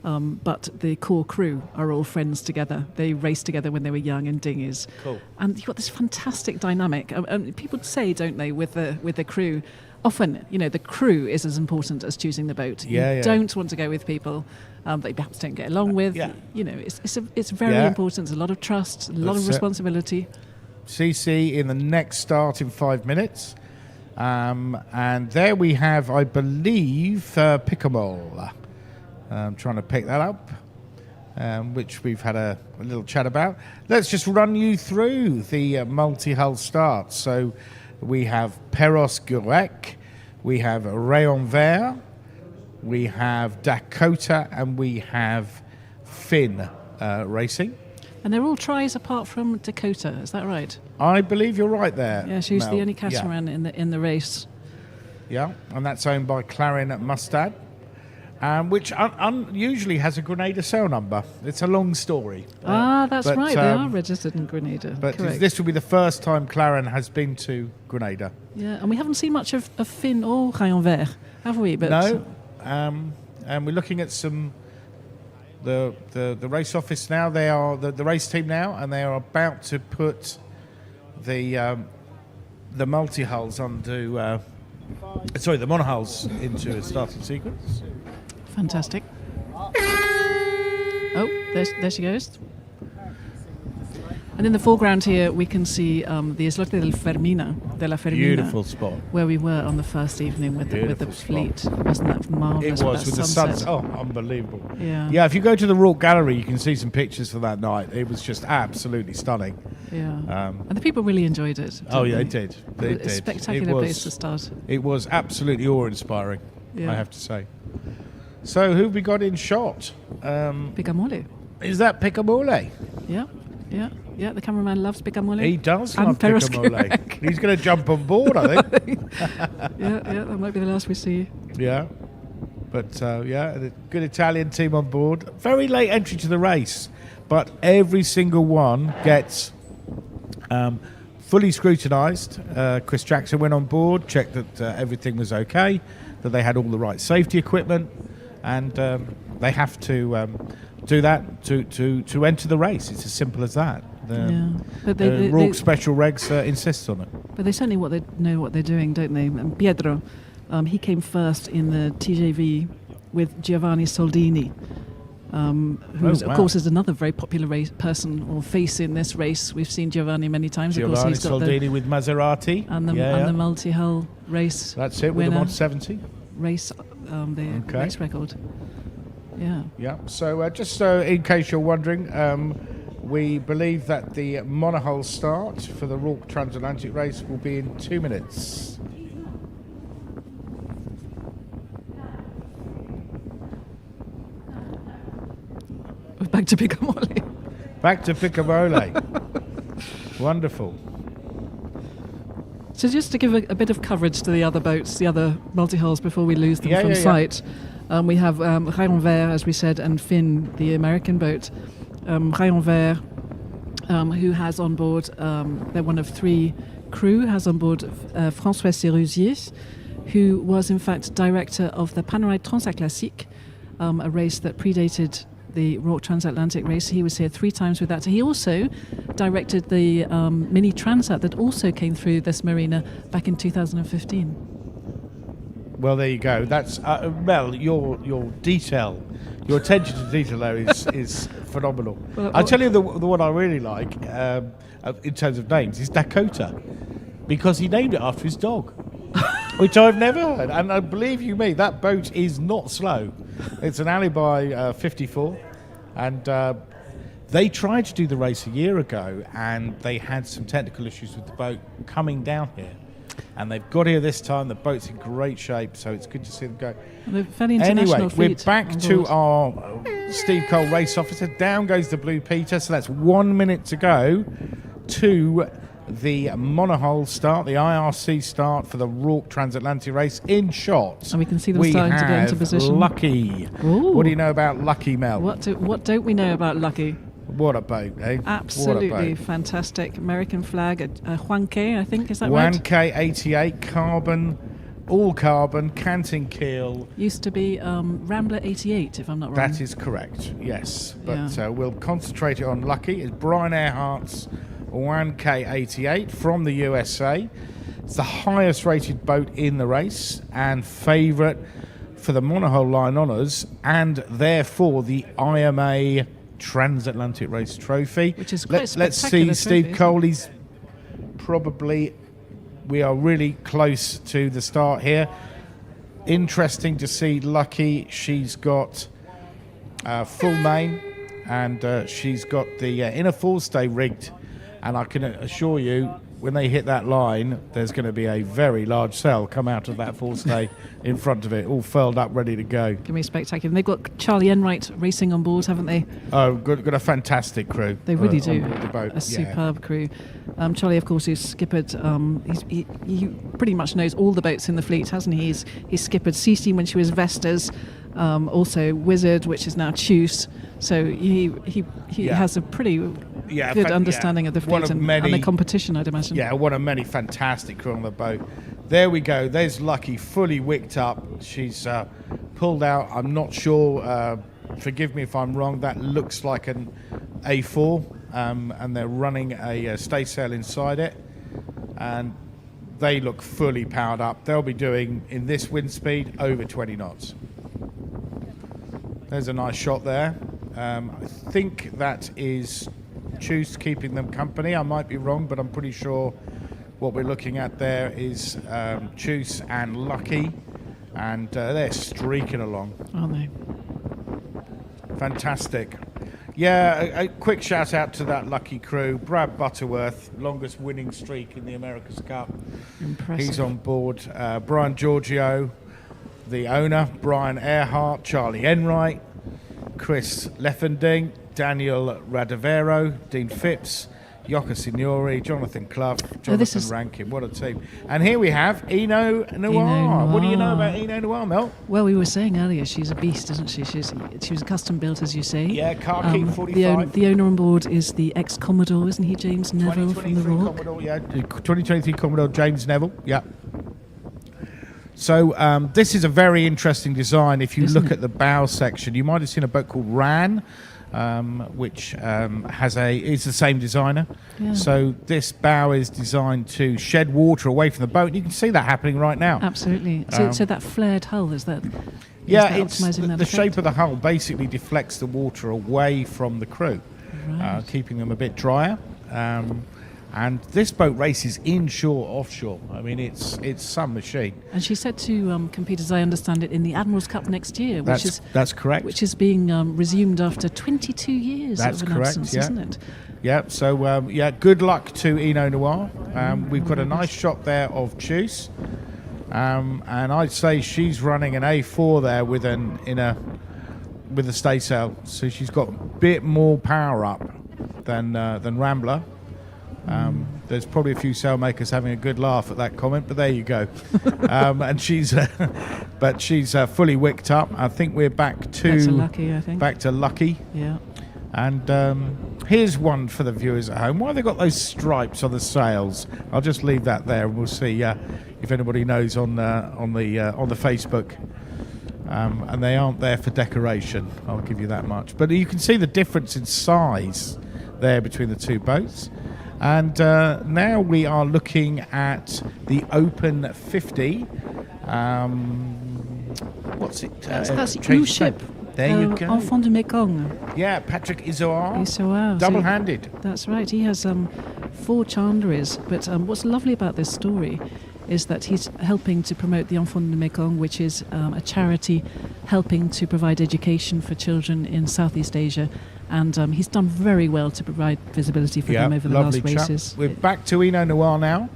but the core crew are all friends together. They raced together when they were young in dinghies.
Cool.
And you've got this fantastic dynamic. People say, don't they, with the crew. Often, you know, the crew is as important as choosing the boat.
Yeah.
You don't want to go with people that you perhaps don't get along with.
Yeah.
You know, it's very
Yeah.
important. There's a lot of trust, a lot
That's
of
it.
responsibility.
CC in the next start in 5 minutes. And there we have, I believe, Picamole. I'm trying to pick that up, which we've had a little chat about. Let's just run you through the multi-hull starts. So we have Pieros Gurek, we have Rayon Vert, we have Dakota, and we have Finn racing.
And they're all tries apart from Dakota, is that right?
I believe you're right there.
Yeah, she's
Mel.
the only catamaran in the race.
Yeah, and that's owned by Clarin Mustad, which usually has a Grenada cell number. It's a long story.
That's
but,
right. They are registered in Grenada.
But
Correct.
this will be the first time Clarin has been to Grenada.
Yeah, and we haven't seen much of Finn or Rayon Vert, have we? But
No, and we're looking at the race office now. They are the race team now, and they are about to put the multi-hulls onto. The monohulls into a starting sequence.
Fantastic. Oh, there she goes. And in the foreground here, we can see the Islote de la Fermina.
Beautiful spot.
Where we were on the first evening with the fleet. Wasn't that marvellous?
It was, with the
sunset?
sunset. Oh, unbelievable.
Yeah.
Yeah, if you go to the Rorc Gallery, you can see some pictures for that night. It was just absolutely stunning.
Yeah. And the people really enjoyed it.
They did. They did.
A spectacular place to start.
It was absolutely awe-inspiring,
Yeah.
I have to say. So, who have we got in shot?
Picamole.
Is that Picamole?
Yeah, the cameraman loves Picamole.
He does
And
love Picamole. He's going to jump on board, I think.
yeah, that might be the last we see.
Yeah. But, a good Italian team on board. Very late entry to the race, but every single one gets fully scrutinised. Chris Jackson went on board, checked that everything was okay, that they had all the right safety equipment, and they have to do that to enter the race. It's as simple as that.
But
Rorc Special Regs insists on it.
But they certainly know what they're doing, don't they? And Pietro, he came first in the TJV with Giovanni Soldini, who of course is another very popular person or face in this race. We've seen Giovanni many times.
Giovanni
of course, he's got
Soldini with Maserati
and the multi-hull race.
That's it, with the 170
race, the race record. Yeah.
Yeah. So just in case you're wondering, we believe that the Monohull start for the Rorc Transatlantic race will be in 2 minutes.
Back to Picamole.
Back to Picamole. Wonderful.
So just to give a bit of coverage to the other boats, the other multi-hulls, before we lose them from sight. We have Rayon Vert, as we said, and Finn, the American boat. Rayon Vert, who has on board, they're one of three crew, has on board François Sérusier, who was in fact director of the Panorama Transatlantic, a race that predated the Rorc Transatlantic race. He was here 3 times with that. He also directed the mini Transat that also came through this marina back in 2015.
Well, there you go. That's Mel. Your detail, your attention to detail there is phenomenal.
Well,
I'll tell you the one I really like in terms of names is Dakota, because he named it after his dog, which I've never heard. And believe you me, that boat is not slow. It's an Alibi 54, and they tried to do the race a year ago, and they had some technical issues with the boat coming down here. And they've got here this time. The boat's in great shape, so it's good to see them go.
Anyway,
we're back to our Steve Cole race officer. Down goes the Blue Peter, so that's 1 minute to go to the Monohull start, the IRC start for the Rorc Transatlantic race in shot.
And we can see them starting to get into position.
Lucky.
Ooh.
What do you know about Lucky, Mel?
What don't we know about Lucky?
What a boat, eh?
Absolutely
what a boat.
Fantastic. American flag, a Juan K, I think, is that right?
1K88, carbon, all carbon, canting keel.
Used to be Rambler 88, if I'm not wrong.
That is correct, yes. But we'll concentrate it on Lucky. It's Brian Earhart's 1K88 from the USA. It's the highest rated boat in the race and favourite for the Monohull Line Honours, and therefore the IMA Transatlantic Race Trophy.
Which is quite
Let's see Steve Cole. He's probably, we are really close to the start here. Interesting to see Lucky. She's got full main, and she's got the inner forestay rigged, and I can assure you when they hit that line, there's going to be a very large sail come out of that forestay in front of it, all furled up, ready to go.
Going to be spectacular. And they've got Charlie Enright racing on board, haven't they?
Oh, got a fantastic crew.
They really
on
do.
board the boat.
A superb crew. Charlie, of course, who's skippered. He pretty much knows all the boats in the fleet, hasn't he? He's skippered Sea Steam when she was Vestas, also Wizard, which is now Choose. So he has a pretty good understanding of the fleet and the competition, I'd imagine.
Yeah, one of many fantastic crew on the boat. There we go. There's Lucky, fully wicked up. She's pulled out. I'm not sure. Forgive me if I'm wrong. That looks like an A4, and they're running a staysail inside it, and they look fully powered up. They'll be doing, in this wind speed, over 20 knots. There's a nice shot there. I think that is Choose keeping them company. I might be wrong, but I'm pretty sure what we're looking at there is Choose and Lucky, and they're streaking along.
Aren't they?
Fantastic. Yeah, a quick shout out to that Lucky crew. Brad Butterworth, longest winning streak in the America's Cup.
Impressive.
He's on board. Brian Giorgio, the owner, Brian Earhart, Charlie Enright, Chris Leffending, Daniel Radavero, Dean Phipps, Yoko Signori, Jonathan Clough, Jonathan Rankin. What a team. And here we have Eno Noir. What do you know about Eno Noir, Mel?
Well, we were saying earlier, she's a beast, isn't she? She was custom built, as you say.
Yeah, Khaki 45.
The owner on board is the ex-Commodore, isn't he, James Neville from the Rorc?
Commodore, yeah, 2023 Commodore James Neville, yeah. So this is a very interesting design. If you look at the bow section, you might have seen a boat called Ran, which is the same designer. Yeah. So this bow is designed to shed water away from the boat, and you can see that happening right now.
Absolutely. So that flared hull, is that
optimizing
that
the shape of the hull basically deflects the water away from the crew, keeping them a bit drier. And this boat races inshore, offshore. I mean, it's some machine.
And she's set to compete, as I understand it, in the Admiral's Cup next year.
That's correct.
Which is being resumed after 22 years of an absence, isn't it?
Yeah, so, good luck to Eno Noir. We've got a nice shot there of Choose. And I'd say she's running an A4 there with a staysail. So she's got a bit more power up than Rambler. There's probably a few sailmakers having a good laugh at that comment, but there you go. And she's fully wicked up. I think we're back to Lucky.
Yeah.
And here's one for the viewers at home. Why have they got those stripes on the sails? I'll just leave that there, and we'll see if anybody knows on the Facebook. And they aren't there for decoration. I'll give you that much. But you can see the difference in size there between the two boats. And now we are looking at the Open 50. What's it?
That's cruise ship.
There you go.
Enfant du Mekong.
Yeah, Patrick Isoar.
Isoar.
Double-handed.
That's right. He has 4 chandleries. But what's lovely about this story is that he's helping to promote the Enfant du Mekong, which is a charity helping to provide education for children in Southeast Asia. And he's done very well to provide visibility for them over the last races.
We're back to Eno Noir now.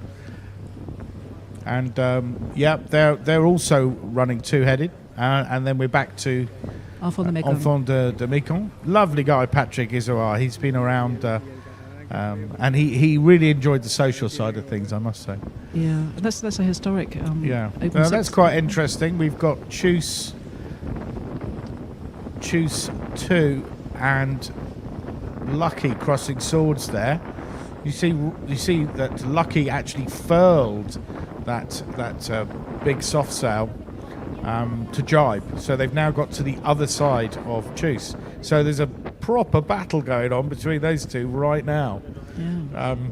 And, they're also running two-headed. And then we're back to
Enfant
de Mekong. Lovely guy, Patrick Isoar. He's been around, and he really enjoyed the social side of things, I must say.
Yeah, that's a historic open
that's quite interesting. We've got Choose 2 and Lucky crossing swords there. You see that Lucky actually furled that big soft sail to jibe. So they've now got to the other side of Choose. So there's a proper battle going on between those two right now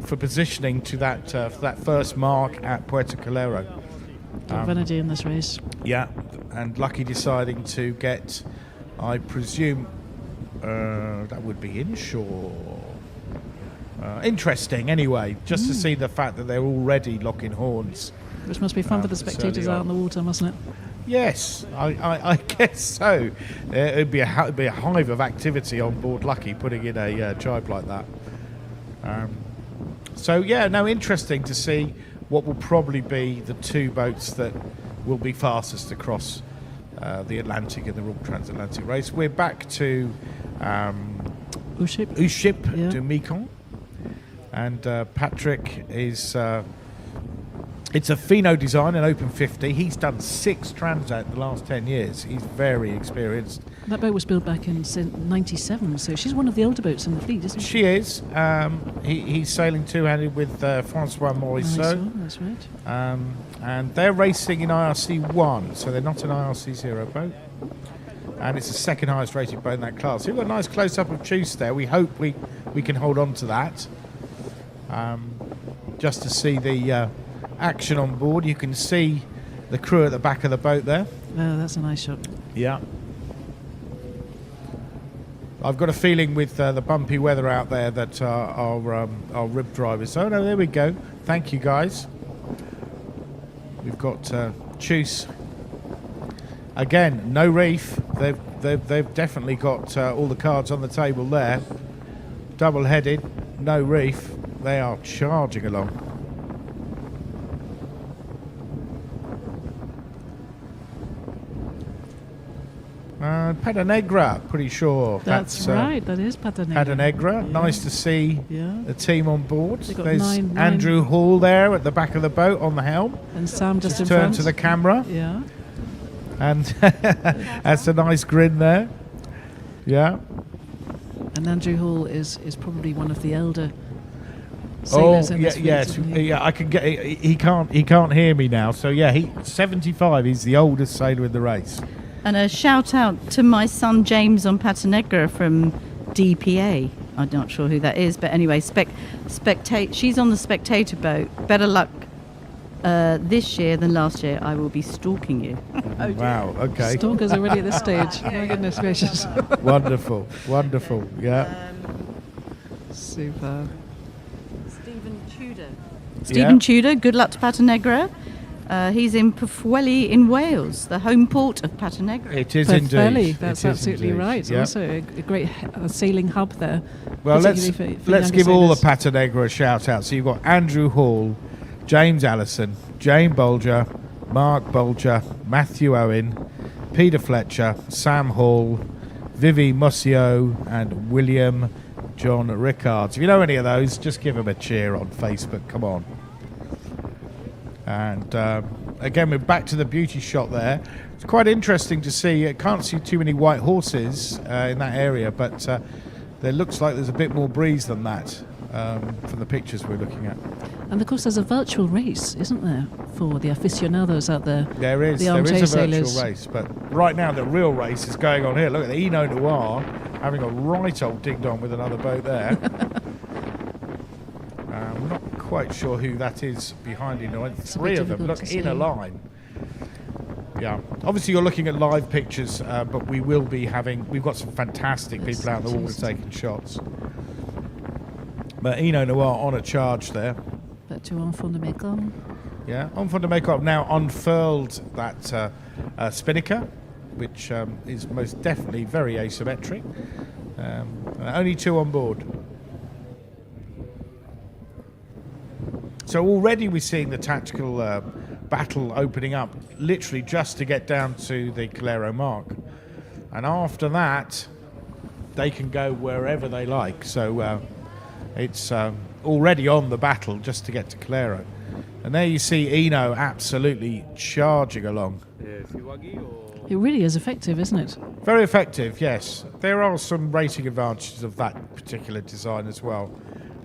for positioning to that first mark at Puerto Calero.
Got energy in this race.
Yeah, and Lucky deciding to get, I presume, that would be inshore. Interesting, anyway, just to see the fact that they're already locking horns.
Which must be fun for the spectators out on the water, mustn't it?
Yes, I guess so. It'd be a hive of activity on board Lucky putting in a jibe like that. So yeah, no, interesting to see what will probably be the two boats that will be fastest across the Atlantic in the Rorc Transatlantic race. We're back to Uship
Yeah.
to Mekong, and Patrick is. It's a Fino design, an Open 50. He's done 6 Transat in the last 10 years. He's very experienced.
That boat was built back in 97, so she's one of the older boats in the fleet, isn't she?
She is. He's sailing two-handed with Francois Morisseau.
That's right.
And they're racing in IRC 1, so they're not an IRC 0 boat. And it's the second highest rated boat in that class. So we've got a nice close-up of Chuse there. We hope we can hold on to that. Just to see the action on board. You can see the crew at the back of the boat there.
Oh, that's a nice shot.
Yeah. I've got a feeling with the bumpy weather out there that our rib drivers. Oh no, there we go. Thank you, guys. We've got Chuse. Again, no reef. They've definitely got all the cards on the table there. Double-headed, no reef. They are charging along. Pata Negra, pretty sure.
That's right, that is Pata Negra.
Pata Negra.
Yeah.
Nice to see
Yeah.
the team on board.
They've got
There's
nine-
Andrew Hall there at the back of the boat on the helm.
And Sam just in
Turn
front.
to the camera.
Yeah.
And that's a nice grin there. Yeah.
And Andrew Hall is probably one of the elder
Oh,
sailors in
yeah,
this fleet,
yes.
isn't he?
Yeah, I can get. He can't hear me now. So yeah, 75. He's the oldest sailor in the race.
And a shout out to my son James on Pata Negra from DPA. I'm not sure who that is, but anyway, she's on the spectator boat. Better luck this year than last year. I will be stalking you.
Wow. Okay.
Stalkers already at this stage. My goodness gracious.
Wonderful. Yeah.
Super.
Stephen Tudor. Stephen Tudor, good luck to Pata Negra. He's in Pwllheli in Wales, the home port of Pata Negra.
It is
Pwllheli,
indeed.
that's
It is
absolutely
indeed.
right.
Yeah.
Also a great sailing hub there.
Well, let's
particularly for
let's
younger
give all the
sailors.
Pata Negra a shout out. So you've got Andrew Hall, James Allison, Jane Bolger, Mark Bolger, Matthew Owen, Peter Fletcher, Sam Hall, Vivi Mossio, and William John Rickards. If you know any of those, just give them a cheer on Facebook. Come on. And again, we're back to the beauty shot there. It's quite interesting to see. I can't see too many white horses in that area, but there looks like there's a bit more breeze than that from the pictures we're looking at.
And of course, there's a virtual race, isn't there, for the aficionados out there?
There is.
The
There is a
Armchair
virtual
sailors.
race, but right now the real race is going on here. Look at the Eno Noir having a right old ding-dong with another boat there. I'm not quite sure who that is behind Eno.
a
Three
bit
of them,
difficult
look,
to
in a
see.
line. Yeah, obviously you're looking at live pictures, but we will be we've got some fantastic
Yes,
people out in the water
just-
taking shots. But Eno Noir on a charge there.
Back to Enfant de Mekong.
Yeah, Enfant de Makeup now unfurled that spinnaker, which is most definitely very asymmetric. Only 2 on board. So already we're seeing the tactical battle opening up, literally just to get down to the Calero mark. And after that, they can go wherever they like. So it's already on the battle just to get to Calero. And there you see Eno absolutely charging along.
It really is effective, isn't it?
Very effective, yes. There are some racing advantages of that particular design as well.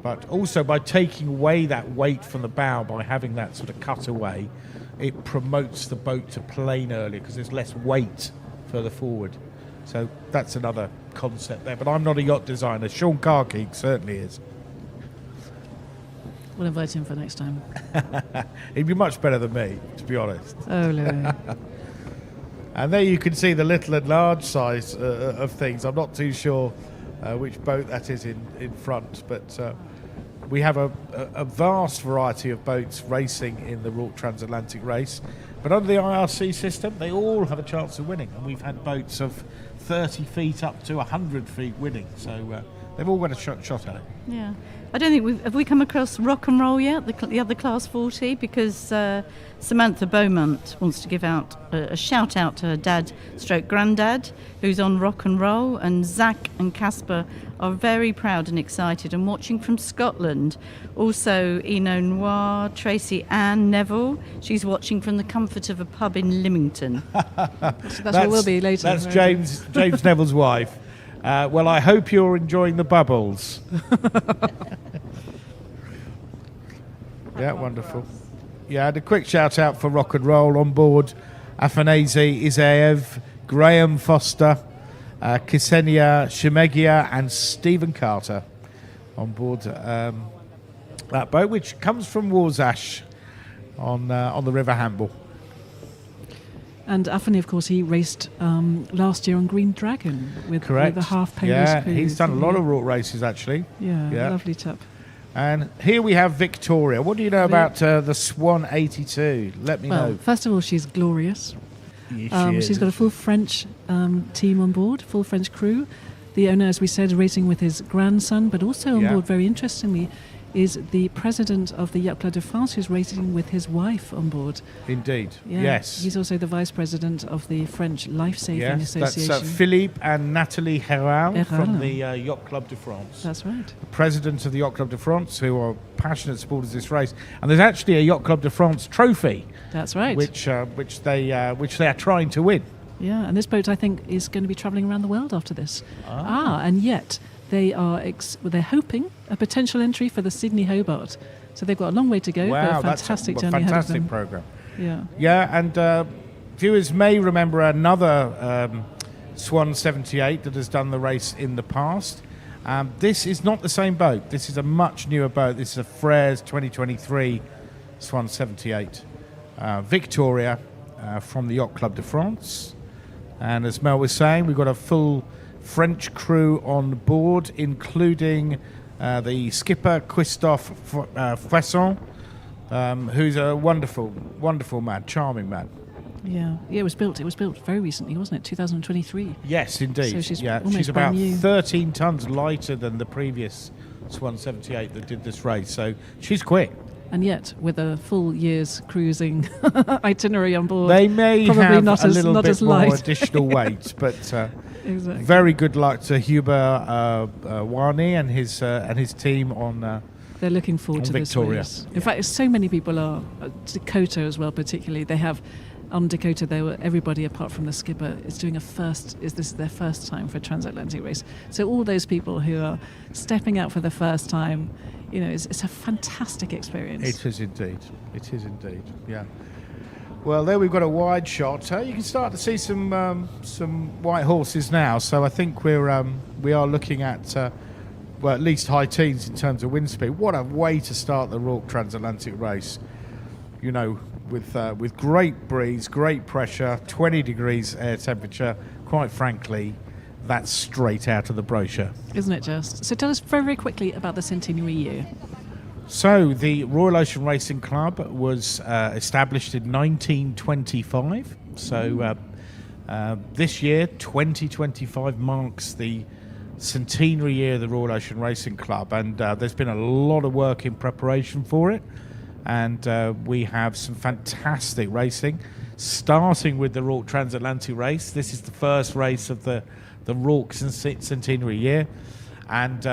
But also by taking away that weight from the bow, by having that sort of cutaway, it promotes the boat to plane earlier because there's less weight further forward. So that's another concept there. But I'm not a yacht designer. Sean Carkeek certainly is.
We'll invite him for next time.
He'd be much better than me, to be honest.
Oh, Louis.
And there you can see the little and large size of things. I'm not too sure which boat that is in front, but we have a vast variety of boats racing in the Rorc Transatlantic race. But under the IRC system, they all have a chance of winning. And we've had boats of 30 feet up to 100 feet winning. So they've all got a shot at it.
Yeah. I don't think have we come across rock and roll yet, the other Class 40, because Samantha Beaumont wants to give out a shout out to her dad stroke granddad, who's on rock and roll, and Zach and Casper are very proud and excited and watching from Scotland. Also Eno Noir, Tracy Ann Neville, she's watching from the comfort of a pub in Lymington.
That's where we'll be later.
That's James Neville's wife. Well, I hope you're enjoying the bubbles. Yeah, wonderful. Yeah, and a quick shout out for rock and roll on board. Afanasi Isaev, Graham Foster, Ksenia Shemegia and Stephen Carter on board that boat, which comes from Warsash on the River Hamble.
And Afani, of course, he raced last year on Green Dragon with the half pay race crew.
He's done a lot of Rorc races, actually.
Yeah, lovely chap.
And here we have Victoria. What do you know about the Swan 82? Let me know.
First of all, she's glorious.
Yes,
she's got a full French team on board, full French crew. The owner, as we said, racing with his grandson, but also on board, very interestingly, is the president of the Yacht Club de France, who's racing with his wife on board.
Indeed,
yeah.
Yes.
He's also the vice president of the French Life Saving Association.
That's Philippe and Nathalie Herral from the Yacht Club de France.
That's right.
The president of the Yacht Club de France, who are passionate supporters of this race. And there's actually a Yacht Club de France trophy.
That's right.
Which they are trying to win.
Yeah, and this boat, I think, is going to be travelling around the world after this. And yet they are they're hoping a potential entry for the Sydney Hobart. So they've got a long way to go.
Wow,
a fantastic
that's a
journey
fantastic
ahead of them.
program.
Yeah.
Yeah, and viewers may remember another Swan 78 that has done the race in the past. This is not the same boat. This is a much newer boat. This is a Freres 2023 Swan 78. Victoria from the Yacht Club de France. And as Mel was saying, we've got a full French crew on board, including the skipper, Christophe Fresson, who's a wonderful, wonderful man, charming man.
Yeah, it was built very recently, wasn't it? 2023.
Yes, indeed.
So she's
about
new.
13 tons lighter than the previous Swan 78 that did this race, so she's quick.
And yet, with a full year's cruising itinerary on board,
they may
probably
have
not
a
as,
little
not
bit
as
more
light.
additional weight, but
exactly.
Very good luck to Huber Wani and his team on.
They're looking forward to
Victoria.
This race. In fact, so many people are. Dakota as well, particularly. They have on Dakota. Everybody apart from the skipper is doing this is their first time for a transatlantic race. So all those people who are stepping out for the first time. It's a fantastic experience.
It is indeed. It is indeed. Yeah. Well, there we've got a wide shot. You can start to see some white horses now. So I think we are looking at at least high teens in terms of wind speed. What a way to start the Rorc Transatlantic race. With great breeze, great pressure, 20 degrees air temperature. Quite frankly, that's straight out of the brochure.
Isn't it just? So tell us very, very quickly about the centenary year.
So the Royal Ocean Racing Club was established in 1925. So this year, 2025, marks the centenary year of the Royal Ocean Racing Club. And there's been a lot of work in preparation for it. And we have some fantastic racing, starting with the Rorc Transatlantic race. This is the first race of the Rorc centenary year, and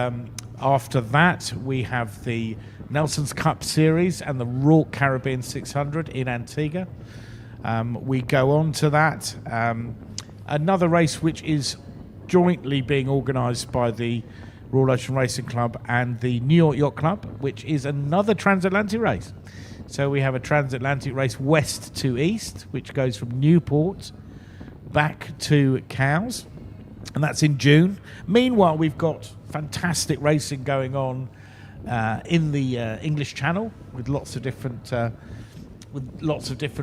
after that we have the Nelson's Cup Series and the Rorc Caribbean 600 in Antigua. We go on to that, another race which is jointly being organised by the Royal Ocean Racing Club and the New York Yacht Club, which is another transatlantic race. So we have a transatlantic race west to east, which goes from Newport back to Cowes. And that's in June. Meanwhile, we've got fantastic racing going on in the English Channel with lots of different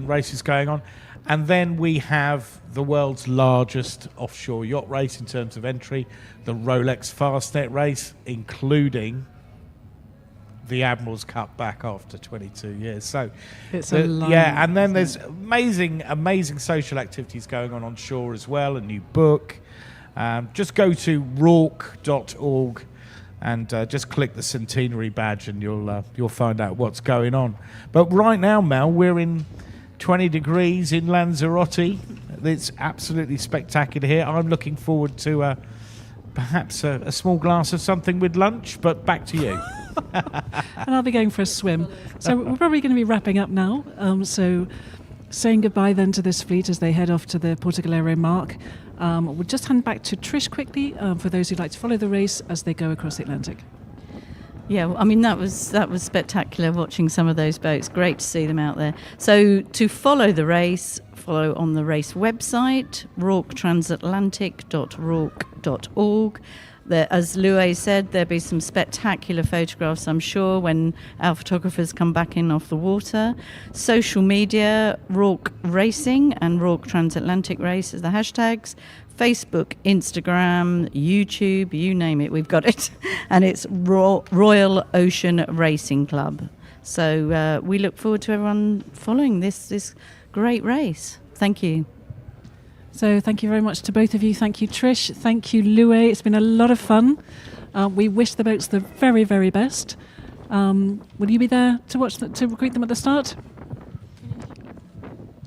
races going on. And then we have the world's largest offshore yacht race in terms of entry, the Rolex Fastnet race, including the Admiral's Cup back after 22 years. So
it's a long,
and then there's amazing social activities going on shore as well. A new book. Just go to rorc.org and just click the Centenary badge and you'll find out what's going on. But right now, Mel, we're in 20 degrees in Lanzarote. It's absolutely spectacular here. I'm looking forward to perhaps a small glass of something with lunch, but back to you.
And I'll be going for a swim. So we're probably going to be wrapping up now. So saying goodbye then to this fleet as they head off to the Porto Calero mark. We'll just hand back to Trish quickly for those who'd like to follow the race as they go across the Atlantic.
Yeah, well, I mean, that was spectacular watching some of those boats. Great to see them out there. So to follow the race, follow on the race website, rorctransatlantic.rorc.org. As Louis said, there'll be some spectacular photographs, I'm sure, when our photographers come back in off the water. Social media, Rorc Racing and Rorc Transatlantic Race is the hashtags. Facebook, Instagram, YouTube, you name it, we've got it. And it's Royal Ocean Racing Club. So we look forward to everyone following this great race. Thank you.
So thank you very much to both of you. Thank you, Trish. Thank you, Louis. It's been a lot of fun. We wish the boats the very, very best. Will you be there to greet them at the start?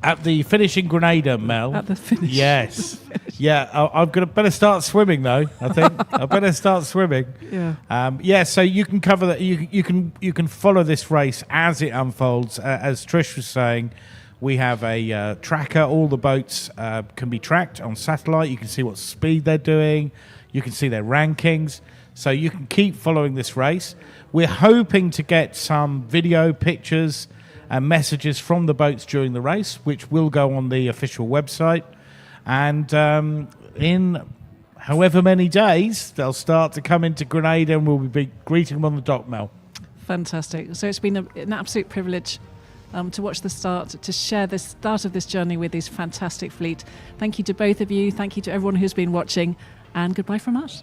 At the finish in Grenada, Mel.
At the finish.
Yes. Yeah, I've got to better start swimming though. I think I better start swimming.
Yeah.
So you can cover that. You can follow this race as it unfolds. As Trish was saying, we have a tracker. All the boats can be tracked on satellite. You can see what speed they're doing. You can see their rankings. So you can keep following this race. We're hoping to get some video, pictures, and messages from the boats during the race, which will go on the official website. And in however many days, they'll start to come into Grenada and we'll be greeting them on the dock, Mel.
Fantastic. So it's been an absolute privilege to watch the start, to share the start of this journey with this fantastic fleet. Thank you to both of you. Thank you to everyone who's been watching. And goodbye from us.